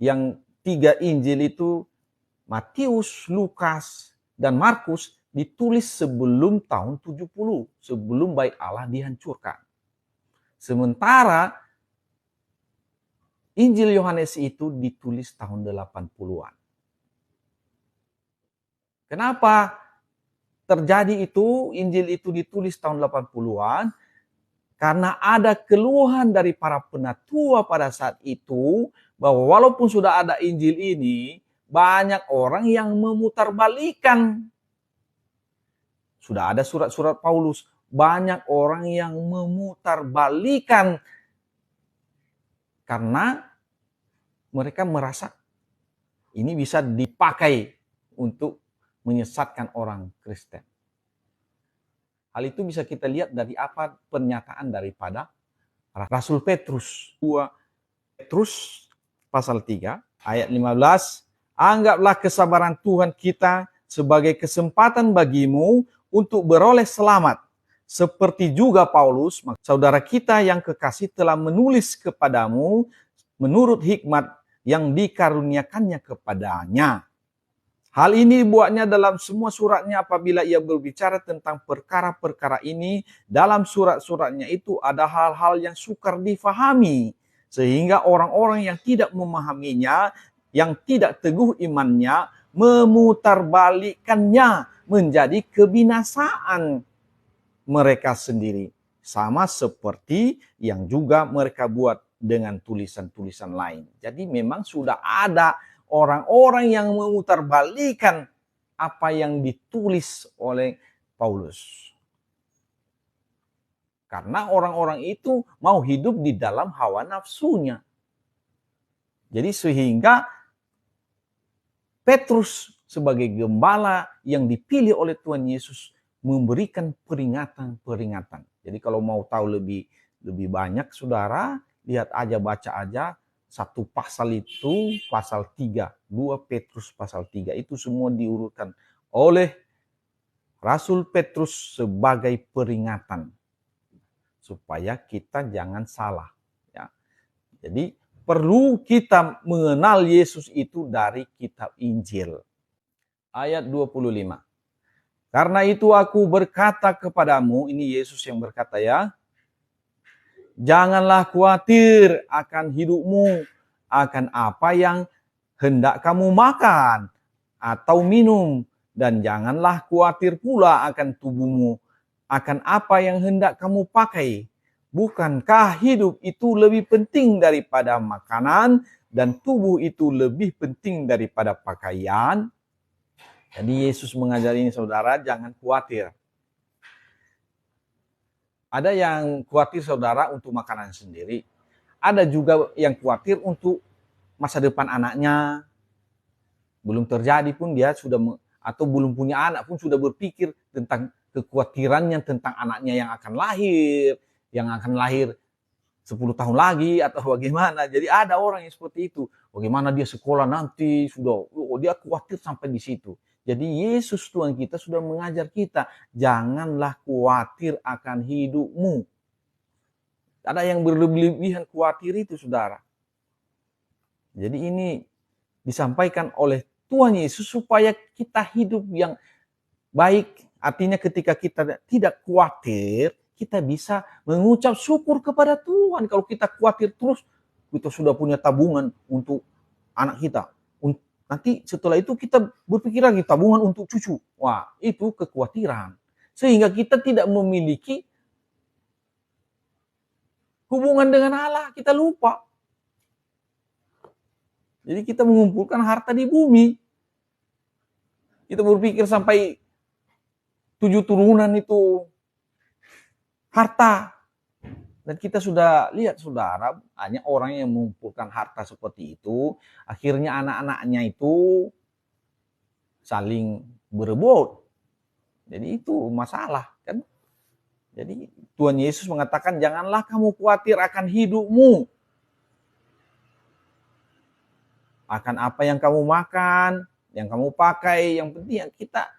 yang 3 Injil itu, Matius, Lukas, dan Markus, ditulis sebelum tahun 70, sebelum Bait Allah dihancurkan. Sementara Injil Yohanes itu ditulis tahun 80-an. Kenapa terjadi itu? Injil itu ditulis tahun 80-an karena ada keluhan dari para penatua pada saat itu bahwa walaupun sudah ada Injil ini, banyak orang yang memutarbalikkan. Sudah ada surat-surat Paulus, banyak orang yang memutarbalikkan karena mereka merasa ini bisa dipakai untuk menyesatkan orang Kristen. Hal itu bisa kita lihat dari apa pernyataan daripada Rasul Petrus. 2 Petrus pasal 3 ayat 15. Anggaplah kesabaran Tuhan kita sebagai kesempatan bagimu untuk beroleh selamat. Seperti juga Paulus, saudara kita yang kekasih telah menulis kepadamu menurut hikmat yang dikaruniakannya kepadanya. Hal ini dibuatnya dalam semua suratnya apabila ia berbicara tentang perkara-perkara ini. Dalam surat-suratnya itu ada hal-hal yang sukar difahami. Sehingga orang-orang yang tidak memahaminya, yang tidak teguh imannya, memutarbalikkannya menjadi kebinasaan mereka sendiri. Sama seperti yang juga mereka buat dengan tulisan-tulisan lain. Jadi memang sudah ada orang-orang yang memutarbalikkan apa yang ditulis oleh Paulus. Karena orang-orang itu mau hidup di dalam hawa nafsunya. Jadi sehingga Petrus sebagai gembala yang dipilih oleh Tuhan Yesus memberikan peringatan-peringatan. Jadi kalau mau tahu lebih banyak, saudara, lihat aja, baca aja. Satu pasal itu, pasal 3. 2 Petrus pasal 3. Itu semua diurutkan oleh Rasul Petrus sebagai peringatan. Supaya kita jangan salah. Ya. Jadi perlu kita mengenal Yesus itu dari kitab Injil. Ayat 25. Karena itu aku berkata kepadamu, ini Yesus yang berkata ya. Janganlah khawatir akan hidupmu, akan apa yang hendak kamu makan atau minum. Dan janganlah khawatir pula akan tubuhmu, akan apa yang hendak kamu pakai. Bukankah hidup itu lebih penting daripada makanan dan tubuh itu lebih penting daripada pakaian? Jadi Yesus mengajari ini, saudara, jangan khawatir. Ada yang khawatir, saudara, untuk makanan sendiri. Ada juga yang khawatir untuk masa depan anaknya. Belum terjadi pun dia sudah, atau belum punya anak pun sudah berpikir tentang kekhawatirannya tentang anaknya yang akan lahir 10 tahun lagi atau bagaimana. Jadi ada orang yang seperti itu. Bagaimana dia sekolah nanti, dia khawatir sampai di situ. Jadi Yesus Tuhan kita sudah mengajar kita, janganlah khawatir akan hidupmu. Ada yang berlebihan khawatir itu, saudara. Jadi ini disampaikan oleh Tuhan Yesus supaya kita hidup yang baik. Artinya ketika kita tidak khawatir, kita bisa mengucap syukur kepada Tuhan. Kalau kita khawatir terus, kita sudah punya tabungan untuk anak kita. Nanti setelah itu kita berpikir lagi tabungan untuk cucu. Wah, itu kekhawatiran. Sehingga kita tidak memiliki hubungan dengan Allah. Kita lupa. Jadi kita mengumpulkan harta di bumi. Kita berpikir sampai 7 turunan itu harta. Dan kita sudah lihat, saudara, hanya orang yang mengumpulkan harta seperti itu, akhirnya anak-anaknya itu saling berebut. Jadi itu masalah, kan? Jadi Tuhan Yesus mengatakan, janganlah kamu khawatir akan hidupmu. Akan apa yang kamu makan, yang kamu pakai, yang penting kita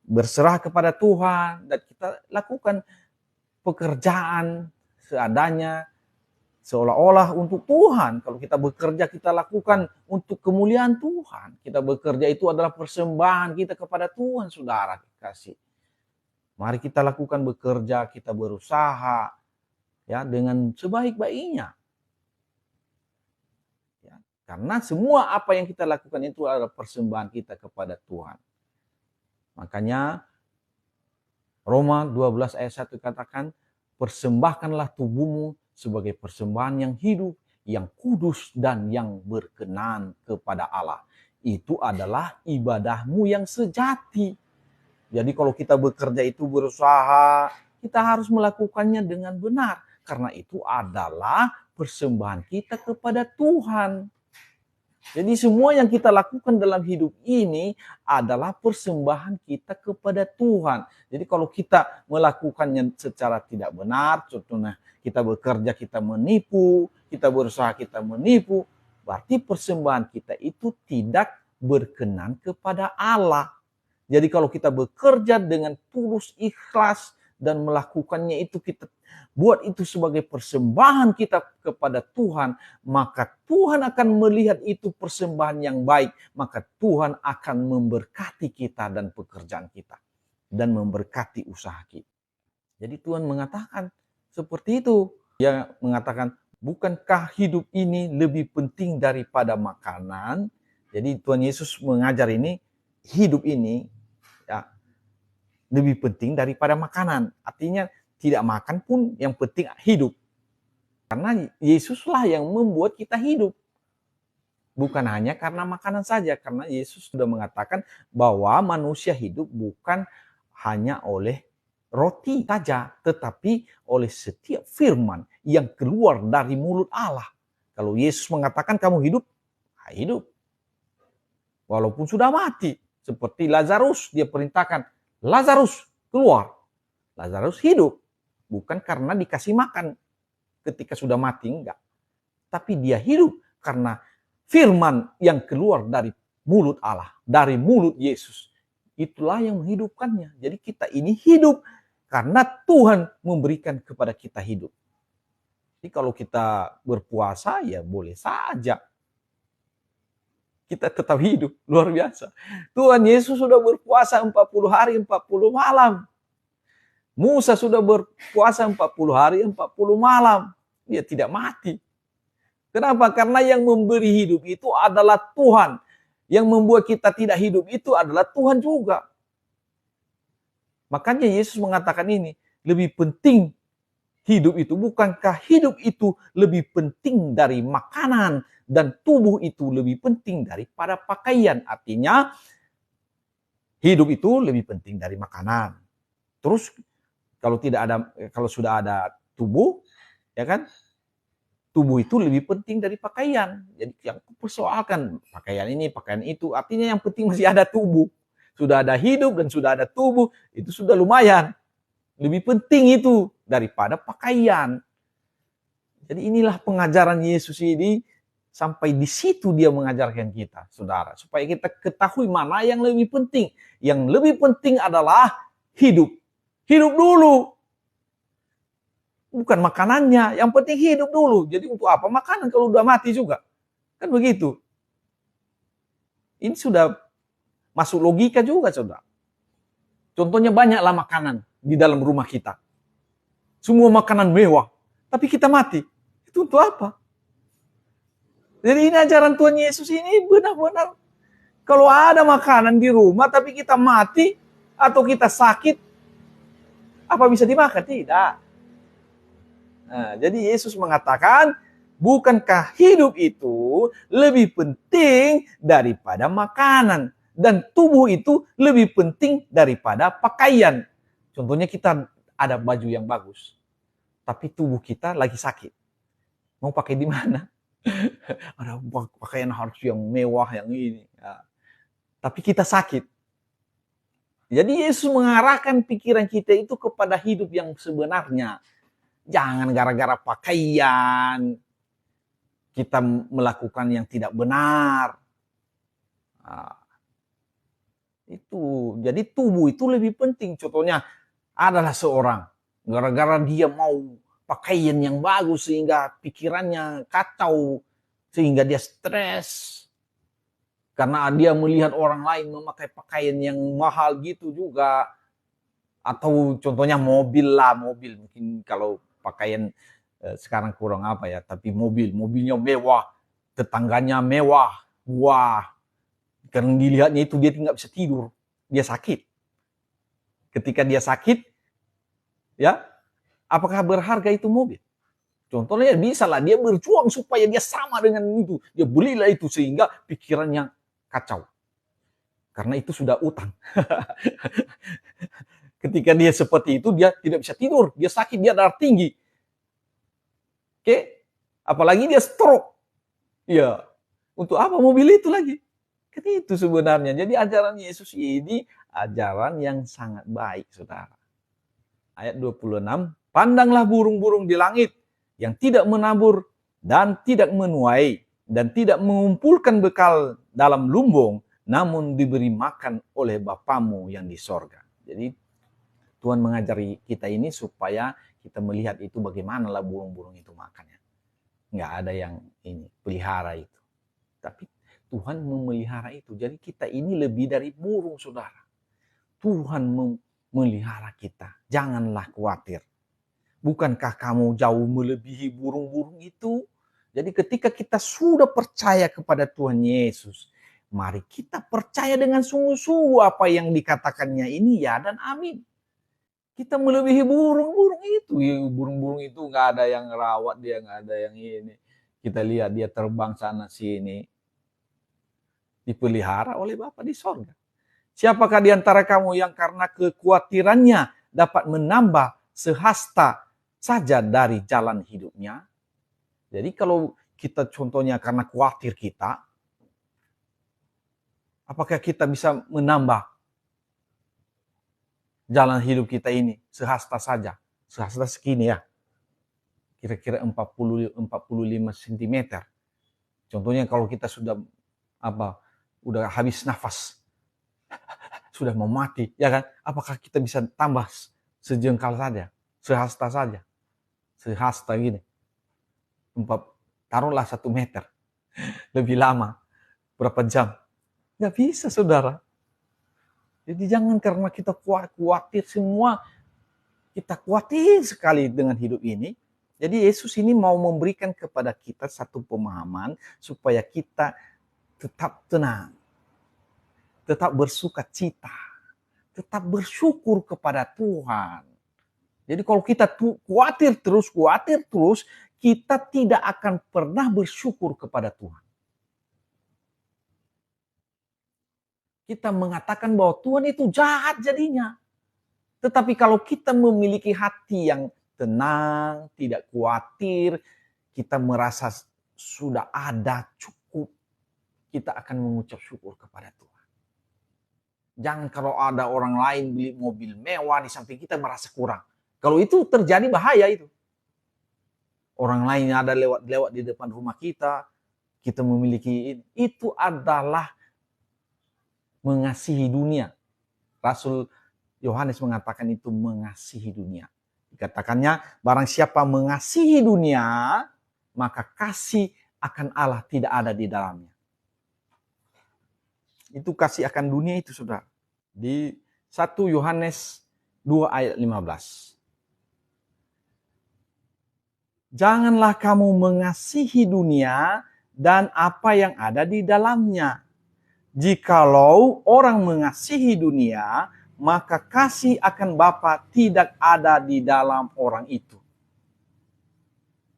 berserah kepada Tuhan dan kita lakukan pekerjaan seadanya, seolah-olah untuk Tuhan. Kalau kita bekerja, kita lakukan untuk kemuliaan Tuhan. Kita bekerja itu adalah persembahan kita kepada Tuhan, saudara kasih. Mari kita lakukan bekerja, kita berusaha ya dengan sebaik-baiknya. Ya. Karena semua apa yang kita lakukan itu adalah persembahan kita kepada Tuhan. Makanya Roma 12 ayat 1 katakan, persembahkanlah tubuhmu sebagai persembahan yang hidup, yang kudus, dan yang berkenan kepada Allah. Itu adalah ibadahmu yang sejati. Jadi kalau kita bekerja itu berusaha, kita harus melakukannya dengan benar. Karena itu adalah persembahan kita kepada Tuhan. Jadi semua yang kita lakukan dalam hidup ini adalah persembahan kita kepada Tuhan. Jadi kalau kita melakukannya secara tidak benar, contohnya kita bekerja, kita menipu, kita berusaha, kita menipu, berarti persembahan kita itu tidak berkenan kepada Allah. Jadi kalau kita bekerja dengan tulus, ikhlas, dan melakukannya itu kita buat itu sebagai persembahan kita kepada Tuhan, maka Tuhan akan melihat itu persembahan yang baik, maka Tuhan akan memberkati kita dan pekerjaan kita dan memberkati usaha kita. Jadi Tuhan mengatakan seperti itu. Dia mengatakan, bukankah hidup ini lebih penting daripada makanan? Jadi Tuhan Yesus mengajar ini, hidup ini ya, lebih penting daripada makanan. Artinya tidak makan pun yang penting hidup. Karena Yesuslah yang membuat kita hidup. Bukan hanya karena makanan saja. Karena Yesus sudah mengatakan bahwa manusia hidup bukan hanya oleh roti saja. Tetapi oleh setiap firman yang keluar dari mulut Allah. Kalau Yesus mengatakan kamu hidup, hidup. Walaupun sudah mati. Seperti Lazarus, dia perintahkan, Lazarus keluar. Lazarus hidup. Bukan karena dikasih makan ketika sudah mati, enggak. Tapi dia hidup karena firman yang keluar dari mulut Allah, dari mulut Yesus. Itulah yang menghidupkannya. Jadi kita ini hidup karena Tuhan memberikan kepada kita hidup. Jadi kalau kita berpuasa ya boleh saja. Kita tetap hidup, luar biasa. Tuhan Yesus sudah berpuasa 40 hari, 40 malam. Musa sudah berpuasa 40 hari, 40 malam. Dia tidak mati. Kenapa? Karena yang memberi hidup itu adalah Tuhan. Yang membuat kita tidak hidup itu adalah Tuhan juga. Makanya Yesus mengatakan ini, lebih penting hidup itu. Bukankah hidup itu lebih penting dari makanan dan tubuh itu lebih penting daripada pakaian? Artinya, hidup itu lebih penting dari makanan. Terus kalau sudah ada tubuh, ya kan? Tubuh itu lebih penting dari pakaian. Jadi yang persoalkan pakaian ini, pakaian itu, artinya yang penting masih ada tubuh. Sudah ada hidup dan sudah ada tubuh, itu sudah lumayan. Lebih penting itu daripada pakaian. Jadi inilah pengajaran Yesus ini, sampai di situ dia mengajarkan kita, saudara. Supaya kita ketahui mana yang lebih penting. Yang lebih penting adalah hidup. Hidup dulu. Bukan makanannya, yang penting hidup dulu. Jadi untuk apa makanan kalau udah mati juga? Kan begitu. Ini sudah masuk logika juga, saudara. Contohnya banyaklah makanan di dalam rumah kita. Semua makanan mewah. Tapi kita mati. Itu untuk apa? Jadi ini ajaran Tuhan Yesus ini benar-benar. Kalau ada makanan di rumah tapi kita mati atau kita sakit, apa bisa dimakan? Tidak. Nah, jadi Yesus mengatakan, bukankah hidup itu lebih penting daripada makanan? Dan tubuh itu lebih penting daripada pakaian. Contohnya kita ada baju yang bagus, tapi tubuh kita lagi sakit. Mau pakai di mana? Ada pakaian harus yang mewah, yang ini. Ya. Tapi kita sakit. Jadi Yesus mengarahkan pikiran kita itu kepada hidup yang sebenarnya. Jangan gara-gara pakaian kita melakukan yang tidak benar. Nah, itu. Jadi tubuh itu lebih penting. Contohnya adalah seorang gara-gara dia mau pakaian yang bagus sehingga pikirannya kacau, sehingga dia stres. Karena dia melihat orang lain memakai pakaian yang mahal gitu juga. Atau contohnya mobil lah, mobil. Mungkin kalau pakaian sekarang kurang apa ya, tapi mobilnya mewah. tetangganya mewah, wah, karena dilihatnya itu dia tidak bisa tidur, dia sakit. Ketika dia sakit, ya, apakah berharga itu mobil? Contohnya bisa lah, dia berjuang supaya dia sama dengan itu, dia belilah itu sehingga pikirannya kacau. Karena itu sudah utang. Ketika dia seperti itu, dia tidak bisa tidur, dia sakit, dia darah tinggi. Oke, apalagi dia stroke. Ya, untuk apa mobil itu lagi? Kan itu sebenarnya. Jadi ajaran Yesus ini ajaran yang sangat baik, saudara. Ayat 26, pandanglah burung-burung di langit yang tidak menabur dan tidak menuai dan tidak mengumpulkan bekal dalam lumbung, namun diberi makan oleh Bapamu yang di sorga. Jadi Tuhan mengajari kita ini supaya kita melihat itu bagaimanalah burung-burung itu makannya. Nggak ada yang ini pelihara itu. Tapi Tuhan memelihara itu. Jadi kita ini lebih dari burung, saudara. Tuhan memelihara kita. Janganlah khawatir. Bukankah kamu jauh melebihi burung-burung itu? Jadi ketika kita sudah percaya kepada Tuhan Yesus, mari kita percaya dengan sungguh-sungguh apa yang dikatakannya ini ya dan amin. Kita melebihi burung-burung itu. Burung-burung itu nggak ada yang rawat dia, nggak ada yang ini. Kita lihat dia terbang sana sini. Dipelihara oleh Bapa di sorga. Siapakah di antara kamu yang karena kekhawatirannya dapat menambah sehasta saja dari jalan hidupnya? Jadi kalau kita contohnya karena khawatir kita, apakah kita bisa menambah jalan hidup kita ini sehasta saja? Sehasta segini ya. Kira-kira 45 cm. Contohnya kalau kita sudah udah habis nafas, sudah mau mati, ya kan? Apakah kita bisa tambah sejengkal saja, sehasta saja, sehasta gini, taruhlah 1 meter, lebih lama, berapa jam? Nggak bisa, saudara. Jadi jangan karena kita khawatir semua, kita khawatir sekali dengan hidup ini. Jadi Yesus ini mau memberikan kepada kita satu pemahaman supaya kita tetap tenang, tetap bersuka cita, tetap bersyukur kepada Tuhan. Jadi kalau kita khawatir terus, kita tidak akan pernah bersyukur kepada Tuhan. Kita mengatakan bahwa Tuhan itu jahat jadinya. Tetapi kalau kita memiliki hati yang tenang, tidak khawatir, kita merasa sudah ada cukup, kita akan mengucap syukur kepada Tuhan. Jangan kalau ada orang lain beli mobil mewah di samping kita merasa kurang. Kalau itu terjadi bahaya itu. Orang lain ada lewat di depan rumah kita memiliki itu adalah mengasihi dunia. Rasul Yohanes mengatakan itu mengasihi dunia. Dikatakannya barang siapa mengasihi dunia, maka kasih akan Allah tidak ada di dalamnya. Itu kasih akan dunia itu, saudara. Di 1 Yohanes 2 ayat 15. Janganlah kamu mengasihi dunia dan apa yang ada di dalamnya. Jikalau orang mengasihi dunia, maka kasih akan Bapa tidak ada di dalam orang itu.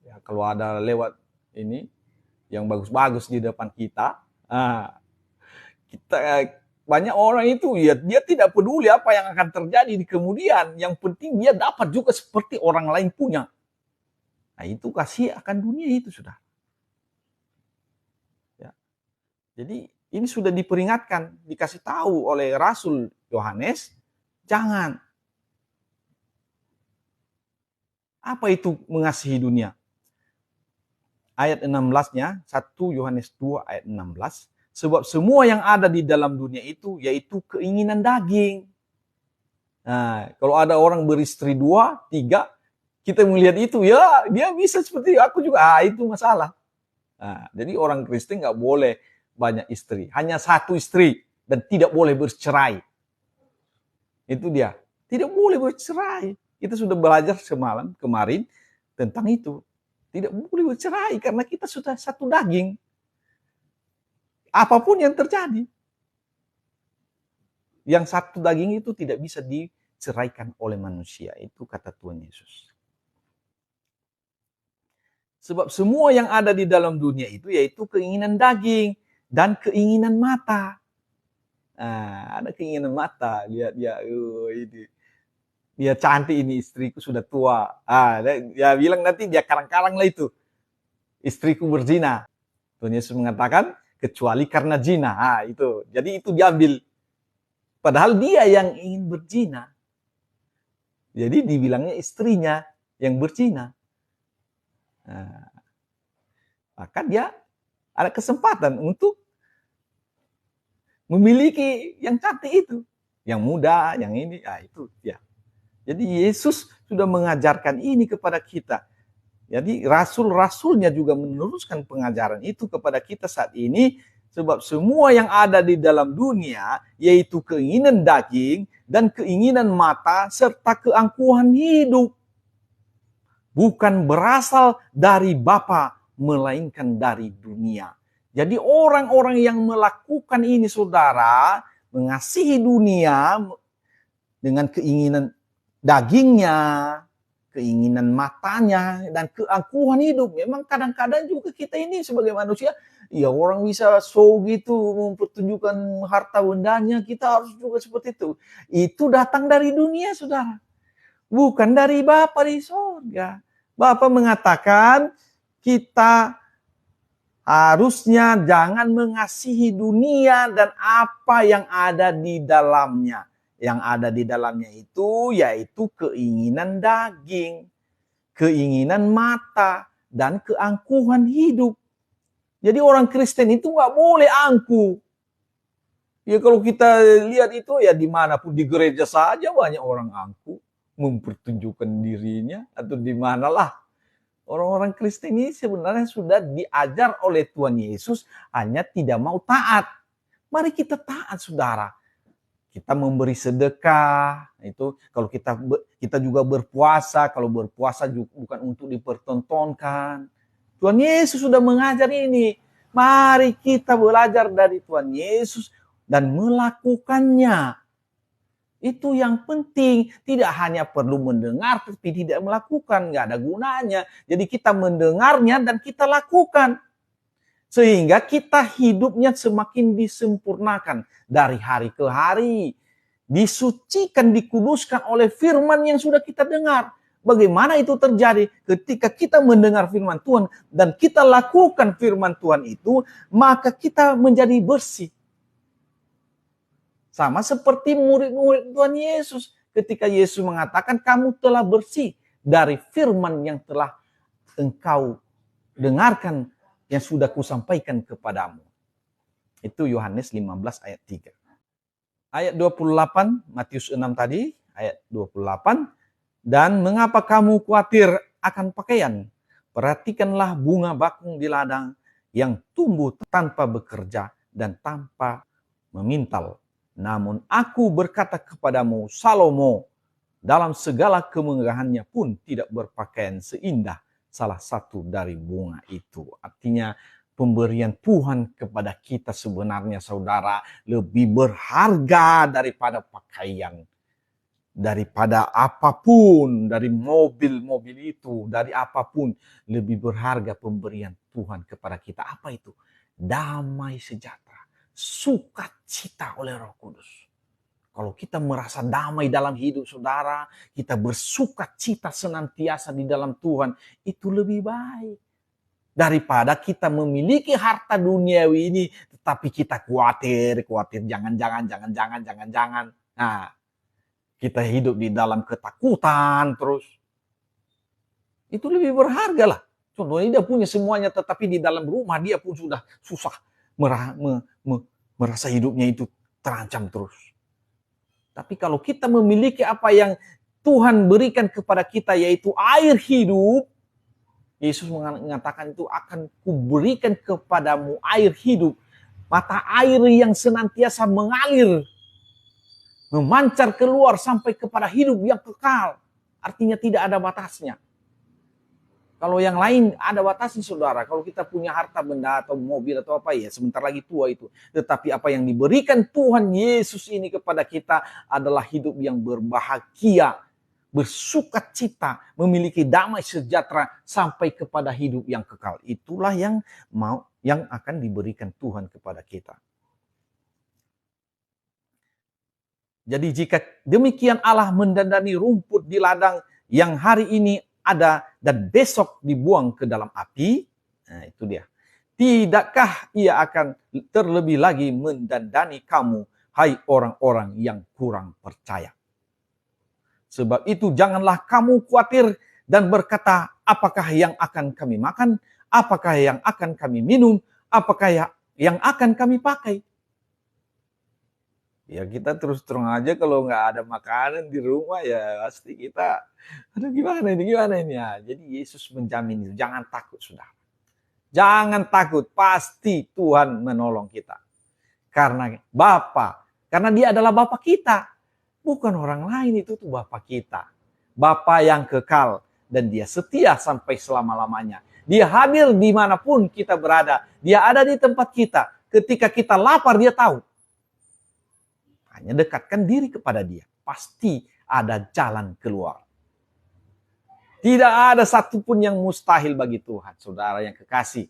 Ya, kalau ada lewat ini yang bagus-bagus di depan kita, banyak orang itu ya dia tidak peduli apa yang akan terjadi di kemudian. Yang penting dia dapat juga seperti orang lain punya. Nah itu kasih akan dunia itu sudah. Ya. Jadi ini sudah diperingatkan, dikasih tahu oleh Rasul Yohanes, jangan. Apa itu mengasihi dunia? Ayat 16-nya, 1 Yohanes 2 ayat 16. Sebab semua yang ada di dalam dunia itu, yaitu keinginan daging. Nah, kalau ada orang beristri 2, 3, kita melihat itu, ya dia bisa seperti aku juga. Itu masalah. Nah, jadi orang Kristen nggak boleh banyak istri. Hanya 1 istri dan tidak boleh bercerai. Itu dia. Tidak boleh bercerai. Kita sudah belajar kemarin tentang itu. Tidak boleh bercerai karena kita sudah satu daging. Apapun yang terjadi. Yang satu daging itu tidak bisa diceraikan oleh manusia. Itu kata Tuhan Yesus. Sebab semua yang ada di dalam dunia itu yaitu keinginan daging dan keinginan mata. Nah, ada keinginan mata. Lihat dia, ini. Dia cantik ini, istriku sudah tua. Dia bilang nanti dia karang-karang lah itu. Istriku berzina. Tuhan Yesus mengatakan, kecuali karena zina. Itu. Jadi itu diambil. Padahal dia yang ingin berzina. Jadi dibilangnya istrinya yang berzina. Nah, maka dia ada kesempatan untuk memiliki yang cantik itu. Yang muda, yang ini. Itu ya. Jadi Yesus sudah mengajarkan ini kepada kita. Jadi rasul-rasulnya juga meneruskan pengajaran itu kepada kita saat ini. Sebab semua yang ada di dalam dunia, yaitu keinginan daging dan keinginan mata, serta keangkuhan hidup. Bukan berasal dari Bapa, melainkan dari dunia. Jadi orang-orang yang melakukan ini, saudara, mengasihi dunia dengan keinginan dagingnya, keinginan matanya, dan keangkuhan hidup. Memang kadang-kadang juga kita ini sebagai manusia, ya orang bisa show gitu, mempertunjukkan harta bendanya, kita harus juga seperti itu. Itu datang dari dunia, saudara. Bukan dari Bapa di surga. Bapa mengatakan, kita harusnya jangan mengasihi dunia dan apa yang ada di dalamnya. Yang ada di dalamnya itu yaitu keinginan daging, keinginan mata, dan keangkuhan hidup. Jadi orang Kristen itu nggak boleh angkuh. Ya kalau kita lihat itu ya dimanapun di gereja saja banyak orang angkuh, mempertunjukkan dirinya atau di manalah. Orang-orang Kristen ini sebenarnya sudah diajar oleh Tuhan Yesus, hanya tidak mau taat. Mari kita taat, saudara. Kita memberi sedekah, itu kalau kita juga berpuasa, kalau berpuasa juga bukan untuk dipertontonkan. Tuhan Yesus sudah mengajar ini. Mari kita belajar dari Tuhan Yesus dan melakukannya. Itu yang penting. Tidak hanya perlu mendengar tapi tidak melakukan. Nggak ada gunanya. Jadi kita mendengarnya dan kita lakukan. Sehingga kita hidupnya semakin disempurnakan dari hari ke hari. Disucikan, dikuduskan oleh firman yang sudah kita dengar. Bagaimana itu terjadi? Ketika kita mendengar firman Tuhan dan kita lakukan firman Tuhan itu, maka kita menjadi bersih. Sama seperti murid-murid Tuhan Yesus. Ketika Yesus mengatakan, kamu telah bersih dari firman yang telah engkau dengarkan, yang sudah kusampaikan kepadamu. Itu Yohanes 15 ayat 3. Ayat 28, Matius 6 tadi, ayat 28. Dan mengapa kamu khawatir akan pakaian? Perhatikanlah bunga bakung di ladang yang tumbuh tanpa bekerja dan tanpa memintal. Namun aku berkata kepadamu, Salomo dalam segala kemegahannya pun tidak berpakaian seindah salah satu dari bunga itu. Artinya pemberian Tuhan kepada kita sebenarnya, saudara, lebih berharga daripada pakaian. Daripada apapun, dari mobil-mobil itu, dari apapun, lebih berharga pemberian Tuhan kepada kita. Apa itu? Damai sejahtera, sukacita oleh Roh Kudus. Kalau kita merasa damai dalam hidup saudara, kita bersukacita senantiasa di dalam Tuhan, itu lebih baik. Daripada kita memiliki harta duniawi ini, tetapi kita khawatir, jangan-jangan. Nah, kita hidup di dalam ketakutan terus. Itu lebih berharga lah. Contohnya dia punya semuanya, tetapi di dalam rumah dia pun sudah susah. Merasa hidupnya itu terancam terus. Tapi kalau kita memiliki apa yang Tuhan berikan kepada kita, yaitu air hidup, Yesus mengatakan itu akan kuberikan kepadamu air hidup. Mata air yang senantiasa mengalir, memancar keluar sampai kepada hidup yang kekal. Artinya tidak ada batasnya. Kalau yang lain ada batasnya, saudara. Kalau kita punya harta benda atau mobil atau apa, ya sebentar lagi tua itu. Tetapi apa yang diberikan Tuhan Yesus ini kepada kita adalah hidup yang berbahagia, bersukacita, memiliki damai sejahtera sampai kepada hidup yang kekal. Itulah yang akan diberikan Tuhan kepada kita. Jadi jika demikian Allah mendandani rumput di ladang yang hari ini ada dan besok dibuang ke dalam api, nah itu dia. Tidakkah ia akan terlebih lagi mendandani kamu, hai orang-orang yang kurang percaya? Sebab itu janganlah kamu khawatir dan berkata, apakah yang akan kami makan? Apakah yang akan kami minum? Apakah yang akan kami pakai? Ya kita terus terang aja kalau nggak ada makanan di rumah ya pasti kita, aduh gimana ini ya. Jadi Yesus menjamin itu, jangan takut sudah. Jangan takut, pasti Tuhan menolong kita. Karena karena dia adalah Bapa kita. Bukan orang lain, itu tuh Bapa kita. Bapa yang kekal dan dia setia sampai selama-lamanya. Dia hadir dimanapun kita berada. Dia ada di tempat kita. Ketika kita lapar dia tahu. Hanya dekatkan diri kepada dia. Pasti ada jalan keluar. Tidak ada satupun yang mustahil bagi Tuhan. Saudara yang kekasih.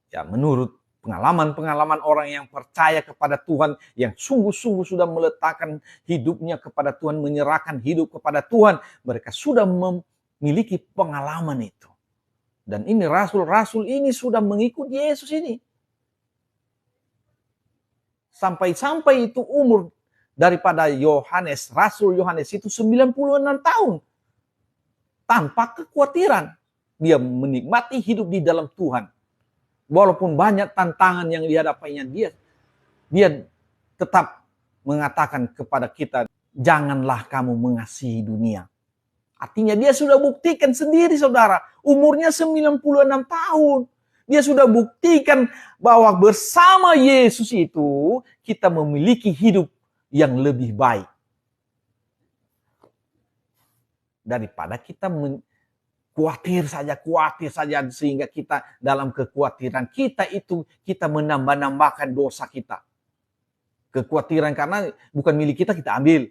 Ya, menurut pengalaman-pengalaman orang yang percaya kepada Tuhan. Yang sungguh-sungguh sudah meletakkan hidupnya kepada Tuhan. Menyerahkan hidup kepada Tuhan. Mereka sudah memiliki pengalaman itu. Dan ini rasul-rasul ini sudah mengikuti Yesus ini. Sampai-sampai itu umur daripada Yohanes, Rasul Yohanes itu 96 tahun. Tanpa kekhawatiran. Dia menikmati hidup di dalam Tuhan. Walaupun banyak tantangan yang dihadapinya, dia tetap mengatakan kepada kita, janganlah kamu mengasihi dunia. Artinya dia sudah buktikan sendiri, saudara. Umurnya 96 tahun. Dia sudah buktikan bahwa bersama Yesus itu kita memiliki hidup yang lebih baik. Daripada kita khawatir saja sehingga kita dalam kekhawatiran kita menambah-nambahkan dosa kita. Kekhawatiran karena bukan milik kita ambil.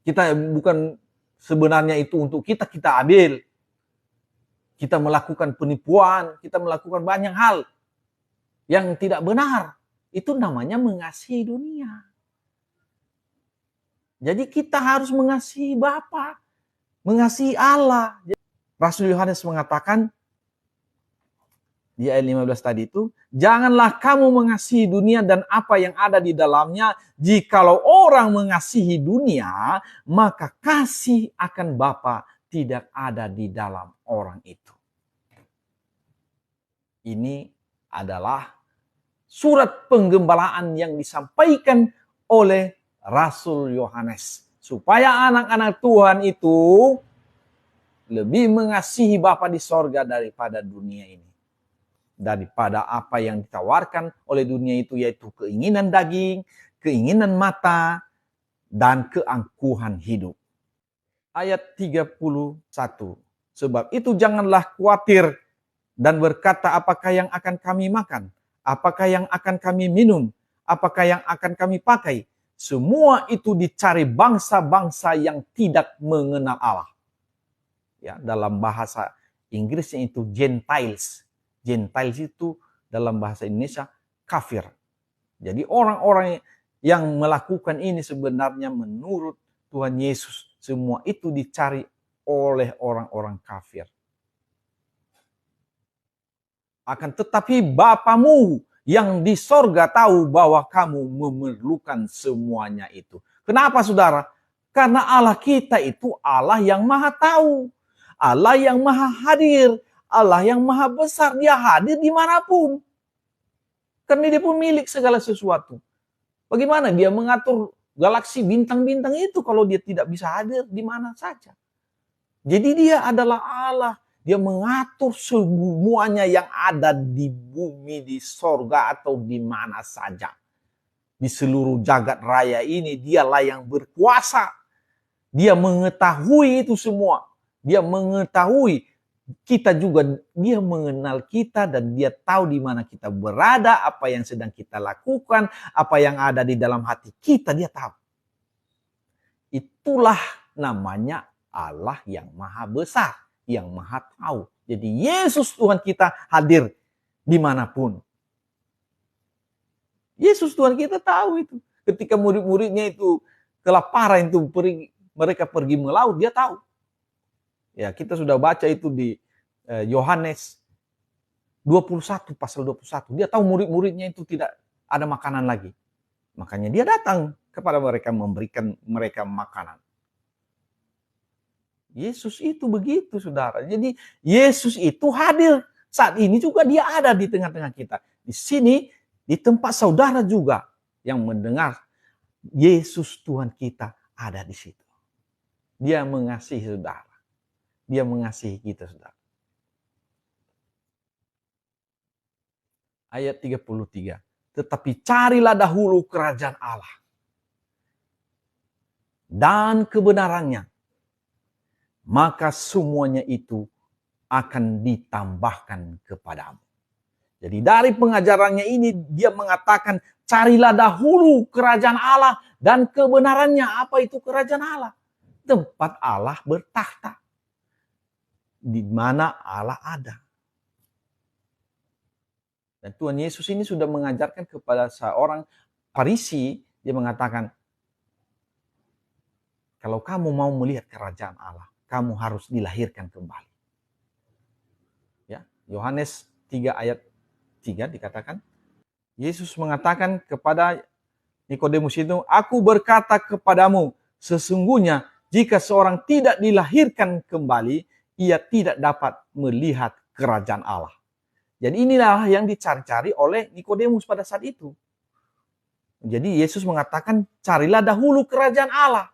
Kita bukan sebenarnya itu untuk kita ambil. Kita melakukan penipuan, kita melakukan banyak hal yang tidak benar. Itu namanya mengasihi dunia. Jadi kita harus mengasihi Bapa, mengasihi Allah. Rasul Yohanes mengatakan di ayat 15 tadi itu, janganlah kamu mengasihi dunia dan apa yang ada di dalamnya. Jikalau orang mengasihi dunia, maka kasih akan Bapa tidak ada di dalam orang itu. Ini adalah surat penggembalaan yang disampaikan oleh Rasul Yohanes. Supaya anak-anak Tuhan itu lebih mengasihi Bapa di sorga daripada dunia ini. Daripada apa yang ditawarkan oleh dunia itu, yaitu keinginan daging, keinginan mata, dan keangkuhan hidup. Ayat 31. Sebab itu janganlah khawatir dan berkata, apakah yang akan kami makan? Apakah yang akan kami minum? Apakah yang akan kami pakai? Semua itu dicari bangsa-bangsa yang tidak mengenal Allah. Ya, dalam bahasa Inggrisnya itu Gentiles. Gentiles itu dalam bahasa Indonesia kafir. Jadi orang-orang yang melakukan ini sebenarnya menurut Tuhan Yesus, semua itu dicari oleh orang-orang kafir. Akan tetapi Bapamu yang di sorga tahu bahwa kamu memerlukan semuanya itu. Kenapa saudara? Karena Allah kita itu Allah yang maha tahu. Allah yang maha hadir. Allah yang maha besar. Dia hadir dimanapun. Karena dia pemilik segala sesuatu. Bagaimana dia mengatur galaksi bintang-bintang itu kalau dia tidak bisa hadir di mana saja. Jadi dia adalah Allah. Dia mengatur semuanya yang ada di bumi, di sorga, atau di mana saja. Di seluruh jagat raya ini, dialah yang berkuasa. Dia mengetahui itu semua. Dia mengetahui kita juga, dia mengenal kita dan dia tahu di mana kita berada, apa yang sedang kita lakukan, apa yang ada di dalam hati kita, dia tahu. Itulah namanya Allah yang maha besar, yang maha tahu. Jadi Yesus Tuhan kita hadir dimanapun. Yesus Tuhan kita tahu itu. Ketika murid-muridnya itu kelaparan itu, mereka pergi melaut, dia tahu. Ya, kita sudah baca itu di Yohanes 21 pasal 21. Dia tahu murid-muridnya itu tidak ada makanan lagi. Makanya dia datang kepada mereka, memberikan mereka makanan. Yesus itu begitu, saudara. Jadi Yesus itu hadir. Saat ini juga dia ada di tengah-tengah kita. Di sini, di tempat saudara juga yang mendengar, Yesus Tuhan kita ada di situ. Dia mengasihi saudara. Dia mengasihi kita, saudara. Ayat 33. Tetapi carilah dahulu kerajaan Allah dan kebenarannya, maka semuanya itu akan ditambahkan kepadamu. Jadi dari pengajarannya ini dia mengatakan carilah dahulu kerajaan Allah dan kebenarannya. Apa itu kerajaan Allah? Tempat Allah bertakhta. Di mana Allah ada. Dan Tuhan Yesus ini sudah mengajarkan kepada seorang Farisi, dia mengatakan, kalau kamu mau melihat kerajaan Allah, kamu harus dilahirkan kembali. Ya, Yohanes 3 ayat 3 dikatakan, Yesus mengatakan kepada Nikodemus itu, aku berkata kepadamu, sesungguhnya jika seorang tidak dilahirkan kembali, ia tidak dapat melihat kerajaan Allah. Jadi inilah yang dicari-cari oleh Nikodemus pada saat itu. Jadi Yesus mengatakan, carilah dahulu kerajaan Allah.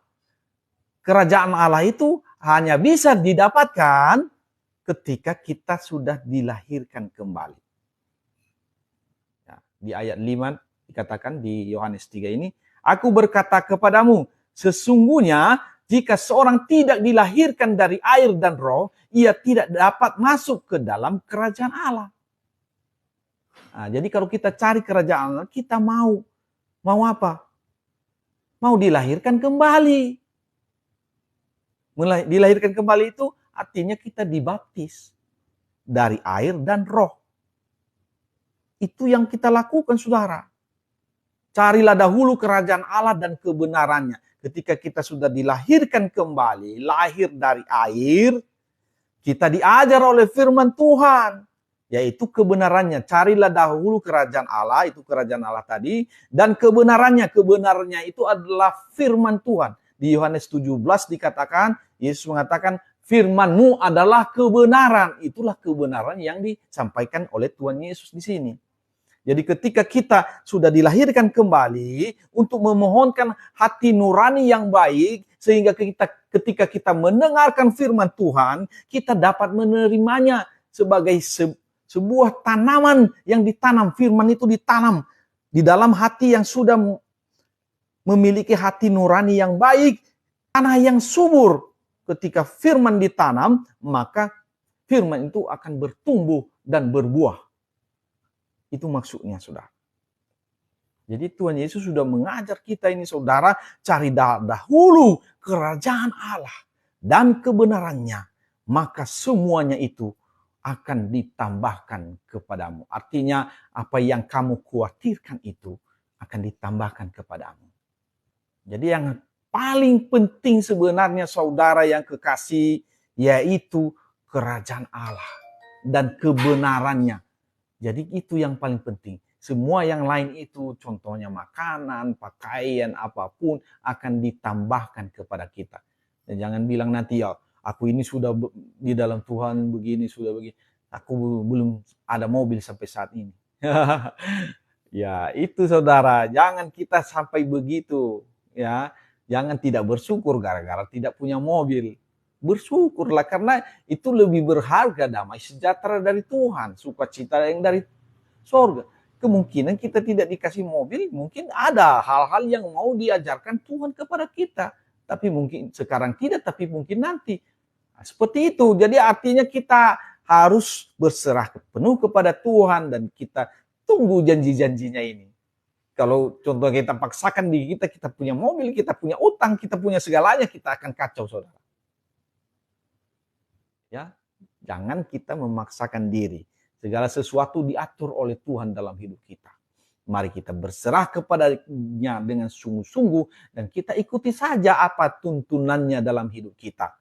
Kerajaan Allah itu hanya bisa didapatkan ketika kita sudah dilahirkan kembali. Ya, di ayat 5 dikatakan di Yohanes 3 ini, aku berkata kepadamu, sesungguhnya jika seorang tidak dilahirkan dari air dan roh, ia tidak dapat masuk ke dalam kerajaan Allah. Nah, jadi kalau kita cari kerajaan Allah, kita mau apa? Mau dilahirkan kembali. Dilahirkan kembali itu artinya kita dibaptis dari air dan roh. Itu yang kita lakukan, saudara. Carilah dahulu kerajaan Allah dan kebenarannya. Ketika kita sudah dilahirkan kembali, lahir dari air, kita diajar oleh firman Tuhan, yaitu kebenarannya. Carilah dahulu kerajaan Allah, itu kerajaan Allah tadi, dan kebenarannya. Kebenarannya itu adalah firman Tuhan. Di Yohanes 17 dikatakan, Yesus mengatakan, firman-Mu adalah kebenaran. Itulah kebenaran yang disampaikan oleh Tuhan Yesus di sini. Jadi ketika kita sudah dilahirkan kembali untuk memohonkan hati nurani yang baik, sehingga ketika kita mendengarkan firman Tuhan, kita dapat menerimanya sebagai sebuah tanaman yang ditanam. Firman itu ditanam di dalam hati yang sudah memiliki hati nurani yang baik, tanah yang subur. Ketika firman ditanam, maka firman itu akan bertumbuh dan berbuah. Itu maksudnya, saudara. Jadi Tuhan Yesus sudah mengajar kita ini, saudara, cari dahulu kerajaan Allah dan kebenarannya, maka semuanya itu akan ditambahkan kepadamu. Artinya apa yang kamu khawatirkan itu akan ditambahkan kepadamu. Jadi yang paling penting sebenarnya, saudara yang kekasih, yaitu kerajaan Allah dan kebenarannya. Jadi itu yang paling penting. Semua yang lain itu, contohnya makanan, pakaian, apapun, akan ditambahkan kepada kita. Dan jangan bilang nanti, ya aku ini sudah di dalam Tuhan begini, sudah begini. Aku belum ada mobil sampai saat ini. Ya itu, saudara, jangan kita sampai begitu. Ya, jangan tidak bersyukur gara-gara tidak punya mobil. Bersyukurlah, karena itu lebih berharga damai sejahtera dari Tuhan, sukacita yang dari surga. Kemungkinan kita tidak dikasih mobil, mungkin ada hal-hal yang mau diajarkan Tuhan kepada kita, tapi mungkin sekarang tidak, tapi mungkin nanti. Nah, seperti itu. Jadi artinya kita harus berserah penuh kepada Tuhan dan kita tunggu janji-janjinya ini. Kalau contoh kita paksakan diri kita, kita punya mobil, kita punya utang, kita punya segalanya, kita akan kacau, saudara. Ya, jangan kita memaksakan diri. Segala sesuatu diatur oleh Tuhan dalam hidup kita. Mari kita berserah kepadanya dengan sungguh-sungguh dan kita ikuti saja apa tuntunannya dalam hidup kita.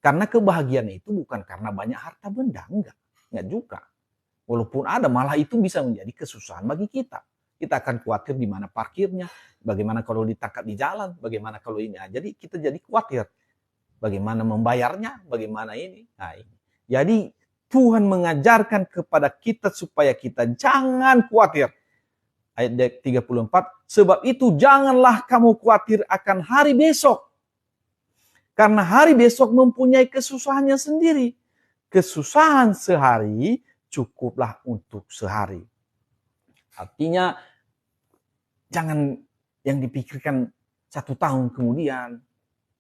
Karena kebahagiaan itu bukan karena banyak harta benda, enggak juga. Walaupun ada, malah itu bisa menjadi kesusahan bagi kita. Kita akan khawatir di mana parkirnya, bagaimana kalau ditangkap di jalan, bagaimana kalau ini. Jadi kita jadi khawatir. Bagaimana membayarnya, bagaimana ini. Nah, ini. Jadi Tuhan mengajarkan kepada kita supaya kita jangan khawatir. Ayat 34, sebab itu janganlah kamu khawatir akan hari besok. Karena hari besok mempunyai kesusahannya sendiri. Kesusahan sehari cukuplah untuk sehari. Artinya, jangan yang dipikirkan 1 tahun kemudian,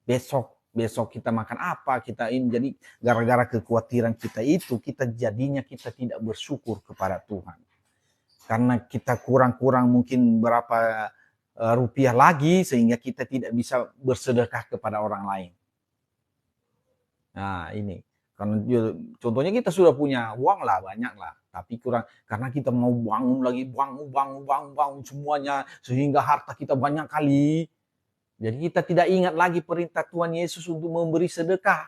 besok kita makan apa, kita ini. Jadi gara-gara kekhawatiran kita itu, kita tidak bersyukur kepada Tuhan. Karena kita kurang mungkin berapa rupiah lagi, sehingga kita tidak bisa bersedekah kepada orang lain. Nah ini, karena contohnya kita sudah punya uang lah, banyak lah. Tapi kurang, karena kita mau bangun lagi, bangun semuanya, sehingga harta kita banyak kali. Jadi kita tidak ingat lagi perintah Tuhan Yesus untuk memberi sedekah.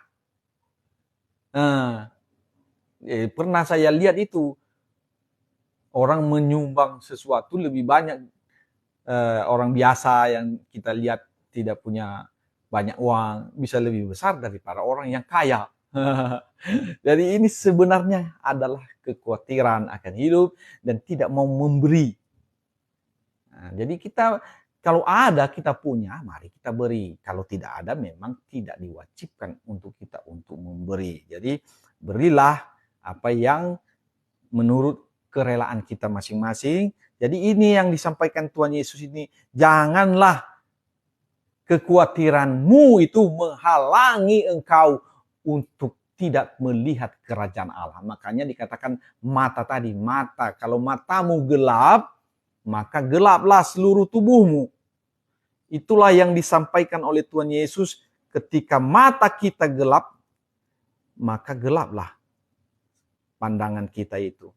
Pernah saya lihat itu, orang menyumbang sesuatu lebih banyak orang biasa yang kita lihat tidak punya banyak uang, bisa lebih besar daripada orang yang kaya. Jadi ini sebenarnya adalah kekhawatiran akan hidup dan tidak mau memberi. Nah, jadi kita kalau ada kita punya, mari kita beri. Kalau tidak ada memang tidak diwajibkan untuk kita untuk memberi. Jadi berilah apa yang menurut kerelaan kita masing-masing. Jadi ini yang disampaikan Tuhan Yesus ini, janganlah kekhawatiranmu itu menghalangi engkau untuk tidak melihat kerajaan Allah. Makanya dikatakan mata tadi, mata. Kalau matamu gelap, maka gelaplah seluruh tubuhmu. Itulah yang disampaikan oleh Tuhan Yesus, ketika mata kita gelap, maka gelaplah pandangan kita itu.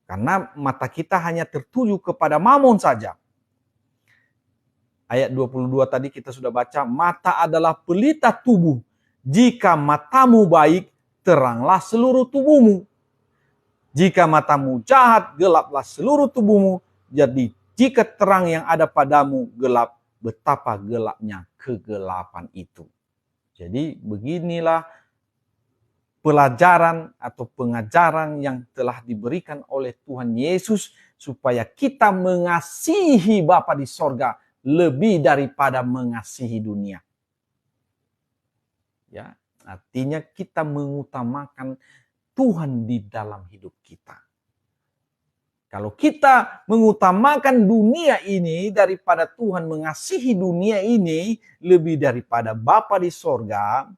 Karena mata kita hanya tertuju kepada mamon saja. Ayat 22 tadi kita sudah baca, mata adalah pelita tubuh. Jika matamu baik, teranglah seluruh tubuhmu. Jika matamu jahat, gelaplah seluruh tubuhmu. Jadi jika terang yang ada padamu gelap, betapa gelapnya kegelapan itu. Jadi beginilah pelajaran atau pengajaran yang telah diberikan oleh Tuhan Yesus supaya kita mengasihi Bapa di sorga lebih daripada mengasihi dunia. Ya, artinya kita mengutamakan Tuhan di dalam hidup kita. Kalau kita mengutamakan dunia ini daripada Tuhan, mengasihi dunia ini lebih daripada Bapa di sorga,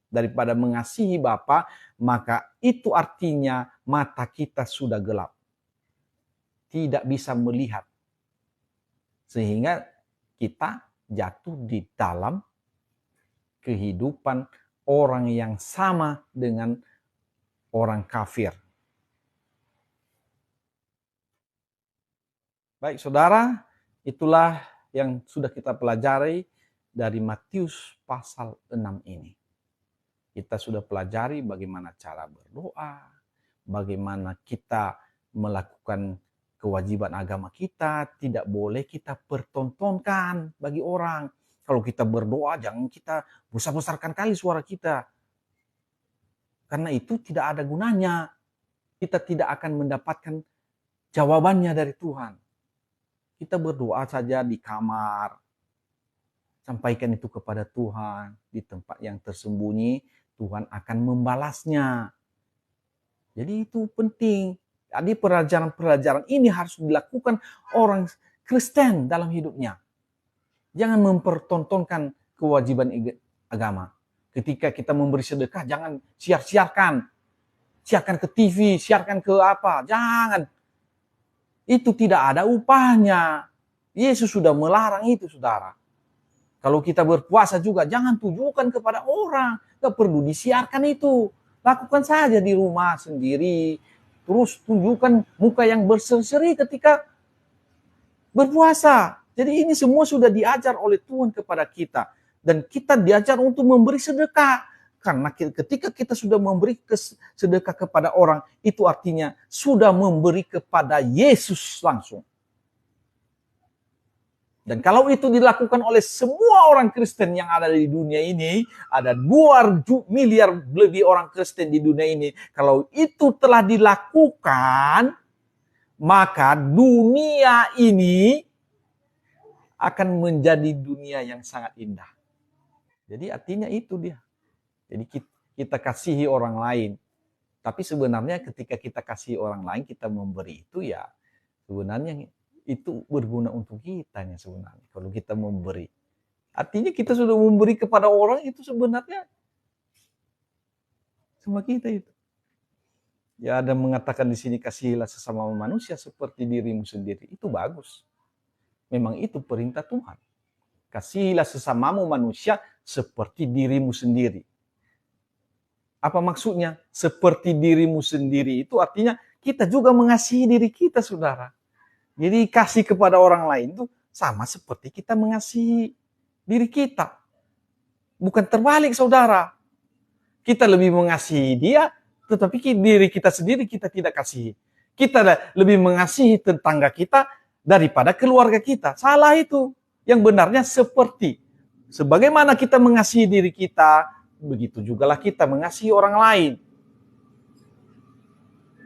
daripada mengasihi Bapa, maka itu artinya mata kita sudah gelap. Tidak bisa melihat. Sehingga kita jatuh di dalam kehidupan orang yang sama dengan orang kafir. Baik saudara, itulah yang sudah kita pelajari dari Matius pasal 6 ini. Kita sudah pelajari bagaimana cara berdoa, bagaimana kita melakukan kewajiban agama kita, tidak boleh kita pertontonkan bagi orang. Kalau kita berdoa, jangan kita besar-besarkan kali suara kita. Karena itu tidak ada gunanya. Kita tidak akan mendapatkan jawabannya dari Tuhan. Kita berdoa saja di kamar. Sampaikan itu kepada Tuhan. Di tempat yang tersembunyi, Tuhan akan membalasnya. Jadi itu penting. Jadi pelajaran-pelajaran ini harus dilakukan orang Kristen dalam hidupnya. Jangan mempertontonkan kewajiban agama. Ketika kita memberi sedekah, jangan siarkan ke TV, siarkan ke apa, jangan. Itu tidak ada upahnya. Yesus sudah melarang itu, saudara. Kalau kita berpuasa juga, jangan tujukan kepada orang. Gak perlu disiarkan itu. Lakukan saja di rumah sendiri. Terus tunjukkan muka yang berseri-seri ketika berpuasa. Jadi ini semua sudah diajar oleh Tuhan kepada kita. Dan kita diajar untuk memberi sedekah. Karena ketika kita sudah memberi sedekah kepada orang, itu artinya sudah memberi kepada Yesus langsung. Dan kalau itu dilakukan oleh semua orang Kristen yang ada di dunia ini, ada 2 miliar lebih orang Kristen di dunia ini. Kalau itu telah dilakukan, maka dunia ini akan menjadi dunia yang sangat indah. Jadi artinya itu dia. Jadi kita kasihi orang lain. Tapi sebenarnya ketika kita kasih orang lain, kita memberi itu ya sebenarnya itu berguna untuk kita sebenarnya. Kalau kita memberi. Artinya kita sudah memberi kepada orang itu sebenarnya sama kita itu. Ya ada mengatakan di sini kasihilah sesama manusia seperti dirimu sendiri. Itu bagus. Memang itu perintah Tuhan. Kasihilah sesamamu manusia seperti dirimu sendiri. Apa maksudnya? Seperti dirimu sendiri itu artinya kita juga mengasihi diri kita, saudara. Jadi kasih kepada orang lain itu sama seperti kita mengasihi diri kita. Bukan terbalik, saudara. Kita lebih mengasihi dia, tetapi diri kita sendiri kita tidak kasihi. Kita lebih mengasihi tetangga kita daripada keluarga kita. Salah itu. Yang benarnya seperti. Sebagaimana kita mengasihi diri kita, begitu jugalah kita mengasihi orang lain.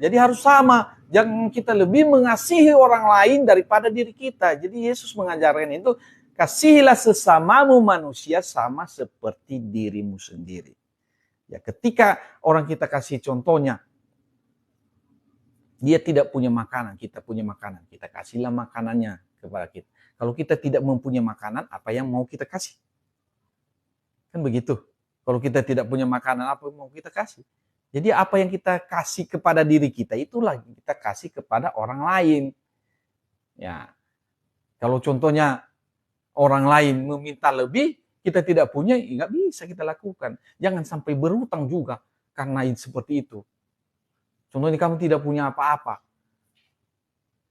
Jadi harus sama. Jangan kita lebih mengasihi orang lain daripada diri kita. Jadi Yesus mengajarkan itu, kasihilah sesamamu manusia sama seperti dirimu sendiri. Ya, ketika orang kita kasih contohnya, dia tidak punya makanan, kita punya makanan. Kita kasihlah makanannya kepada kita. Kalau kita tidak mempunyai makanan, apa yang mau kita kasih? Kan begitu. Kalau kita tidak punya makanan, apa yang mau kita kasih? Jadi apa yang kita kasih kepada diri kita, itulah kita kasih kepada orang lain. Ya, kalau contohnya orang lain meminta lebih, kita tidak punya, nggak bisa kita lakukan. Jangan sampai berutang juga karena seperti itu. Contohnya kamu tidak punya apa-apa.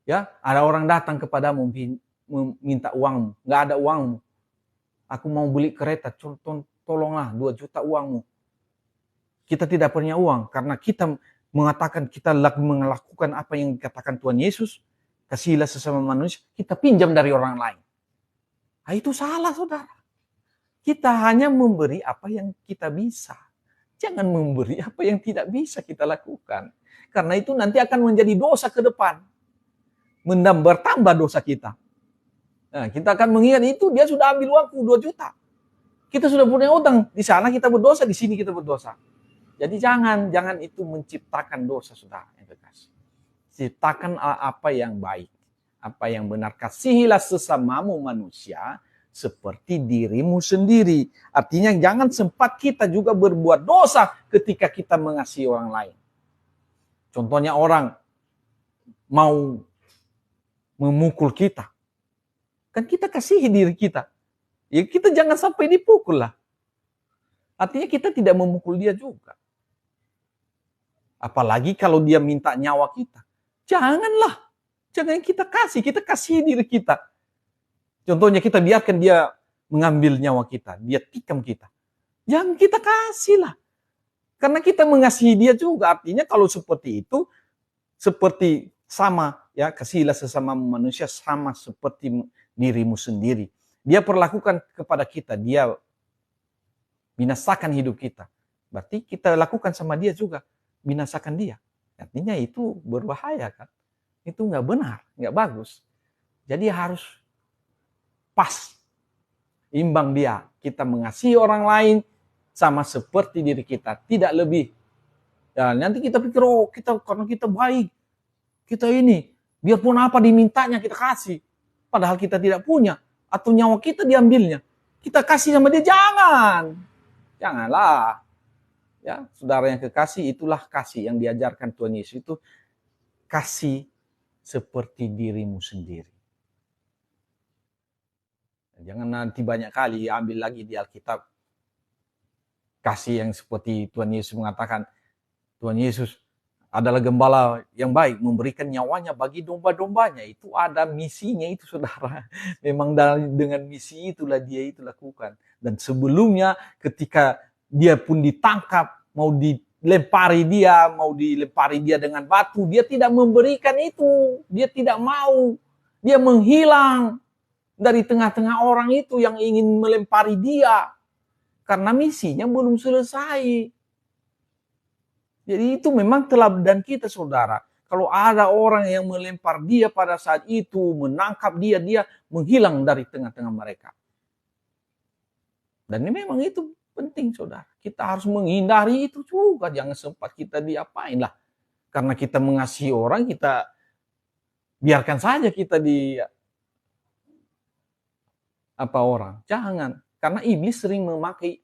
Ya, ada orang datang kepadamu meminta uangmu, nggak ada uangmu. Aku mau beli kereta, tolonglah 2 juta uangmu. Kita tidak punya uang karena kita mengatakan kita melakukan apa yang dikatakan Tuhan Yesus, kasihilah sesama manusia, kita pinjam dari orang lain. Nah, itu salah, saudara. Kita hanya memberi apa yang kita bisa. Jangan memberi apa yang tidak bisa kita lakukan. Karena itu nanti akan menjadi dosa ke depan. Bertambah dosa kita. Nah, kita akan mengingat itu, dia sudah ambil uangku 2 juta. Kita sudah punya utang. Di sana kita berdosa, di sini kita berdosa. Jadi jangan itu menciptakan dosa, saudara yang kekasih. Ciptakan apa yang baik, apa yang benar. Kasihilah sesamamu manusia seperti dirimu sendiri. Artinya jangan sempat kita juga berbuat dosa ketika kita mengasihi orang lain. Contohnya orang mau memukul kita. Kan kita kasihi diri kita. Ya kita jangan sampai dipukul lah. Artinya kita tidak memukul dia juga. Apalagi kalau dia minta nyawa kita. Janganlah. Jangan kita kasih diri kita. Contohnya kita biarkan dia mengambil nyawa kita. Dia tikam kita. Jangan kita kasihlah. Karena kita mengasihi dia juga. Artinya kalau seperti itu, seperti sama, ya, kasihilah sesama manusia sama seperti dirimu sendiri. Dia perlakukan kepada kita, dia binasakan hidup kita. Berarti kita lakukan sama dia juga, binasakan dia. Artinya itu berbahaya kan? Itu nggak benar, nggak bagus. Jadi harus pas, imbang dia. Kita mengasihi orang lain sama seperti diri kita, tidak lebih. Ya, nanti kita pikir, oh karena kita baik, kita ini, biarpun apa dimintanya kita kasih. Padahal kita tidak punya, atau nyawa kita diambilnya. Kita kasih sama dia, jangan. Janganlah. Ya, saudara yang kekasih, itulah kasih yang diajarkan Tuhan Yesus itu, kasih seperti dirimu sendiri. Jangan nanti banyak kali ambil lagi di Alkitab kasih yang seperti Tuhan Yesus mengatakan, Tuhan Yesus adalah gembala yang baik, memberikan nyawanya bagi domba-dombanya. Itu ada misinya itu, saudara. Memang dengan misi itulah dia itu lakukan. Dan sebelumnya ketika dia pun ditangkap, mau dilempari dia dengan batu, dia tidak memberikan itu. Dia tidak mau. Dia menghilang dari tengah-tengah orang itu yang ingin melempari dia. Karena misinya belum selesai. Jadi itu memang teladan kita, saudara. Kalau ada orang yang melempar dia pada saat itu, menangkap dia, dia menghilang dari tengah-tengah mereka. Dan memang itu penting, saudara. Kita harus menghindari itu juga. Jangan sempat kita diapain lah. Karena kita mengasihi orang, kita biarkan saja kita orang. Jangan. Karena iblis sering memakai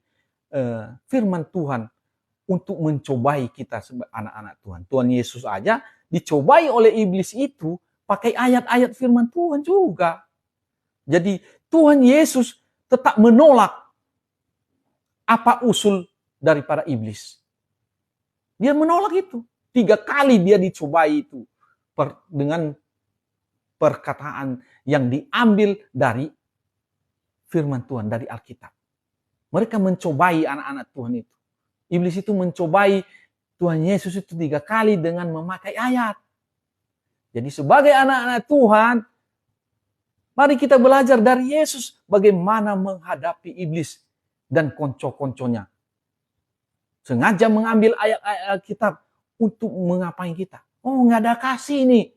firman Tuhan untuk mencobai kita sebagai anak-anak Tuhan. Tuhan Yesus aja dicobai oleh iblis itu pakai ayat-ayat firman Tuhan juga. Jadi Tuhan Yesus tetap menolak apa usul daripada iblis. Dia menolak itu. 3 kali dia dicobai itu dengan perkataan yang diambil dari firman Tuhan, dari Alkitab. Mereka mencobai anak-anak Tuhan itu. Iblis itu mencobai Tuhan Yesus itu 3 kali dengan memakai ayat. Jadi sebagai anak-anak Tuhan, mari kita belajar dari Yesus bagaimana menghadapi iblis dan konco-konconya. Sengaja mengambil ayat-ayat Alkitab untuk mengapain kita. Oh, nggak ada kasih nih.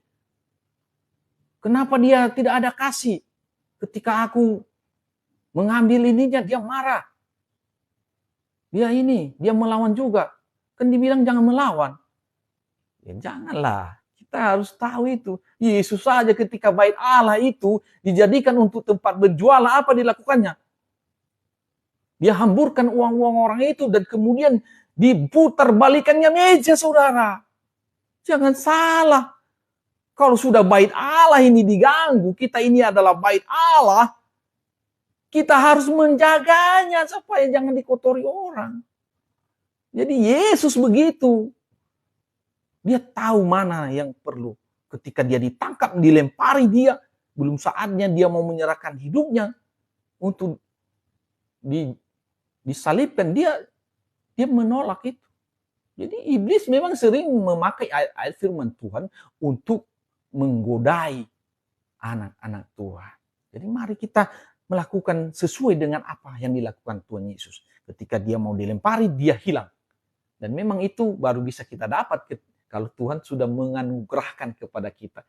Kenapa dia tidak ada kasih? Ketika aku mengambil ininya, dia marah. Dia melawan juga. Kan dibilang jangan melawan. Ya janganlah. Kita harus tahu itu. Yesus saja ketika bait Allah itu dijadikan untuk tempat berjualan, apa dilakukannya? Dia hamburkan uang-uang orang itu dan kemudian diputar balikannya meja, saudara. Jangan salah. Kalau sudah bait Allah ini diganggu, kita ini adalah bait Allah, kita harus menjaganya supaya jangan dikotori orang. Jadi Yesus begitu. Dia tahu mana yang perlu. Ketika dia ditangkap, dilempari dia, belum saatnya dia mau menyerahkan hidupnya untuk disalibkan, dia menolak itu. Jadi iblis memang sering memakai ayat-ayat firman Tuhan untuk menggodai anak-anak Tuhan. Jadi mari kita melakukan sesuai dengan apa yang dilakukan Tuhan Yesus. Ketika dia mau dilempari, dia hilang. Dan memang itu baru bisa kita dapat kalau Tuhan sudah menganugerahkan kepada kita.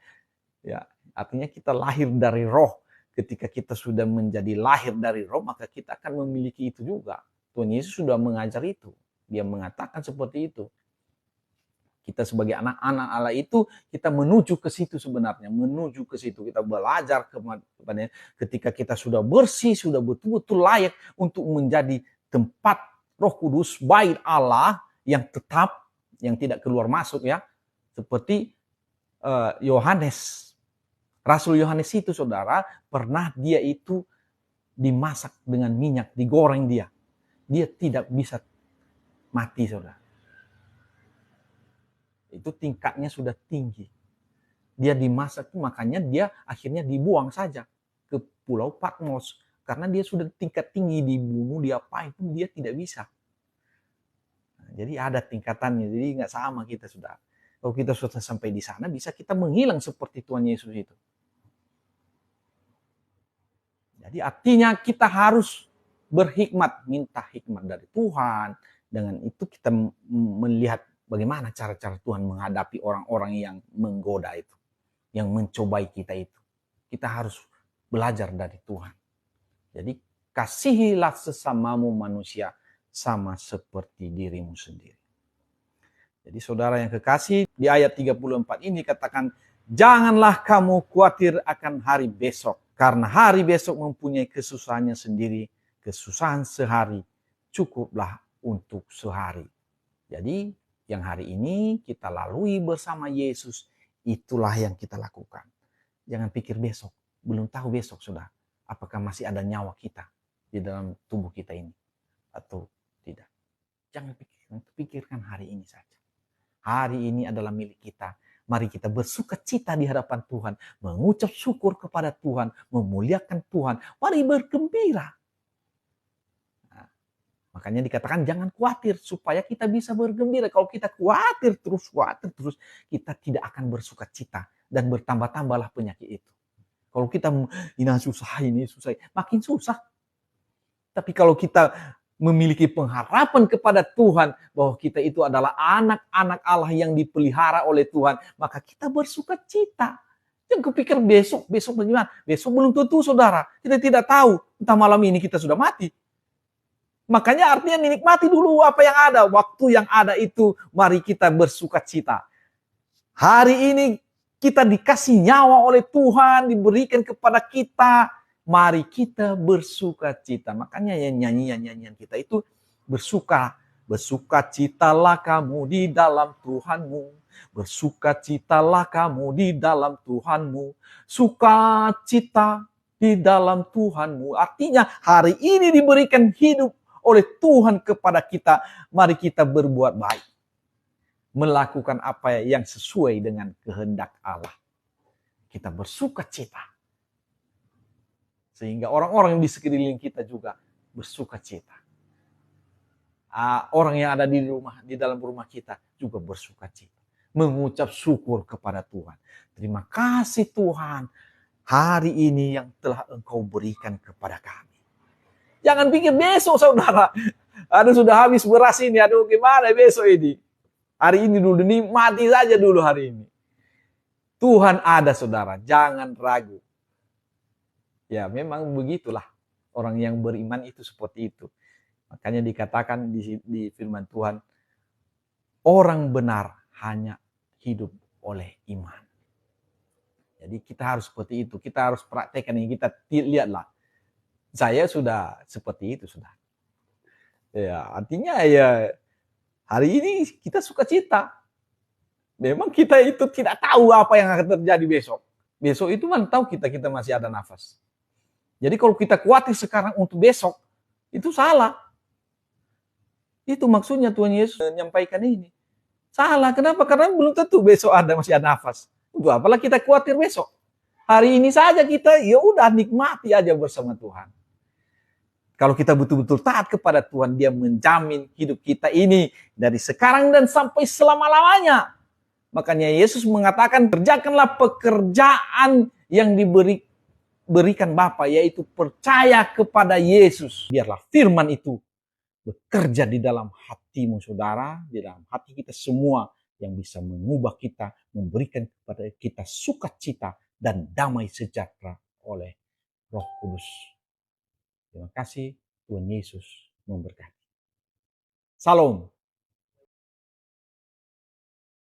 Ya, artinya kita lahir dari roh. Ketika kita sudah menjadi lahir dari roh, maka kita akan memiliki itu juga. Tuhan Yesus sudah mengajar itu. Dia mengatakan seperti itu. Kita sebagai anak-anak Allah itu, kita menuju ke situ sebenarnya. Menuju ke situ. Kita belajar kepadanya. Ketika kita sudah bersih, sudah betul-betul layak untuk menjadi tempat Roh Kudus, bait Allah yang tetap, yang tidak keluar masuk ya. Seperti Yohanes. Rasul Yohanes itu, saudara, pernah dia itu dimasak dengan minyak, digoreng dia. Dia tidak bisa mati, saudara. Itu tingkatnya sudah tinggi. Dia dimasak, makanya dia akhirnya dibuang saja ke Pulau Patmos. Karena dia sudah tingkat tinggi, dibunuh, diapain pun dia tidak bisa. Nah, jadi ada tingkatannya, jadi nggak sama kita, saudara. Kalau kita sudah sampai di sana, bisa kita menghilang seperti Tuhan Yesus itu. Jadi artinya kita harus berhikmat, minta hikmat dari Tuhan. Dengan itu kita melihat bagaimana cara-cara Tuhan menghadapi orang-orang yang menggoda itu. Yang mencobai kita itu. Kita harus belajar dari Tuhan. Jadi kasihilah sesamamu manusia sama seperti dirimu sendiri. Jadi saudara yang kekasih, di ayat 34 ini katakan, janganlah kamu khawatir akan hari besok. Karena hari besok mempunyai kesusahannya sendiri. Kesusahan sehari cukuplah untuk sehari. Jadi yang hari ini kita lalui bersama Yesus, itulah yang kita lakukan. Jangan pikir besok, belum tahu besok sudah. Apakah masih ada nyawa kita di dalam tubuh kita ini atau tidak. Jangan pikirkan hari ini saja. Hari ini adalah milik kita. Mari kita bersuka cita di hadapan Tuhan, mengucap syukur kepada Tuhan, memuliakan Tuhan. Mari bergembira. Nah, makanya dikatakan jangan khawatir supaya kita bisa bergembira. Kalau kita khawatir terus, kita tidak akan bersuka cita dan bertambah-tambahlah penyakit itu. Kalau kita ini susah, makin susah. Tapi kalau kita memiliki pengharapan kepada Tuhan bahwa kita itu adalah anak-anak Allah yang dipelihara oleh Tuhan, maka kita bersuka cita. Jangan kepikir besok bagaimana? Besok belum tentu, saudara. Kita tidak tahu, entah malam ini kita sudah mati. Makanya artinya menikmati dulu apa yang ada. Waktu yang ada itu, mari kita bersuka cita. Hari ini kita dikasih nyawa oleh Tuhan, diberikan kepada kita. Mari kita bersuka cita. Makanya nyanyian kita itu bersuka. Bersukacitalah kamu di dalam Tuhanmu. Bersukacitalah kamu di dalam Tuhanmu. Sukacita di dalam Tuhanmu. Artinya hari ini diberikan hidup oleh Tuhan kepada kita. Mari kita berbuat baik. Melakukan apa yang sesuai dengan kehendak Allah. Kita bersuka cita. Sehingga orang-orang yang di sekeliling kita juga bersuka cita. Orang yang ada di dalam rumah kita juga bersuka cita. Mengucap syukur kepada Tuhan. Terima kasih Tuhan, hari ini yang telah Engkau berikan kepada kami. Jangan pikir besok, saudara. Aduh, sudah habis beras ini. Aduh, gimana besok ini? Hari ini dulu, nikmati saja dulu hari ini. Tuhan ada, saudara. Jangan ragu. Ya, memang begitulah. Orang yang beriman itu seperti itu. Makanya dikatakan di firman Tuhan, orang benar hanya hidup oleh iman. Jadi kita harus seperti itu. Kita harus praktekkan yang kita lihatlah. Saya sudah seperti itu, sudah. Ya, artinya ya hari ini kita suka cita. Memang kita itu tidak tahu apa yang akan terjadi besok. Besok itu mana tahu kita masih ada nafas. Jadi kalau kita khawatir sekarang untuk besok, itu salah. Itu maksudnya Tuhan Yesus menyampaikan ini. Salah, kenapa? Karena belum tentu besok masih ada nafas. Untuk apalah kita khawatir besok. Hari ini saja kita, ya udah nikmati aja bersama Tuhan. Kalau kita betul-betul taat kepada Tuhan, Dia menjamin hidup kita ini dari sekarang dan sampai selama-lamanya. Makanya Yesus mengatakan, kerjakanlah pekerjaan yang diberikan Bapa, yaitu percaya kepada Yesus. Biarlah firman itu bekerja di dalam hatimu, saudara, di dalam hati kita semua, yang bisa mengubah kita, memberikan kepada kita sukacita dan damai sejahtera oleh Roh Kudus. Terima kasih, Tuhan Yesus memberkati. Salam.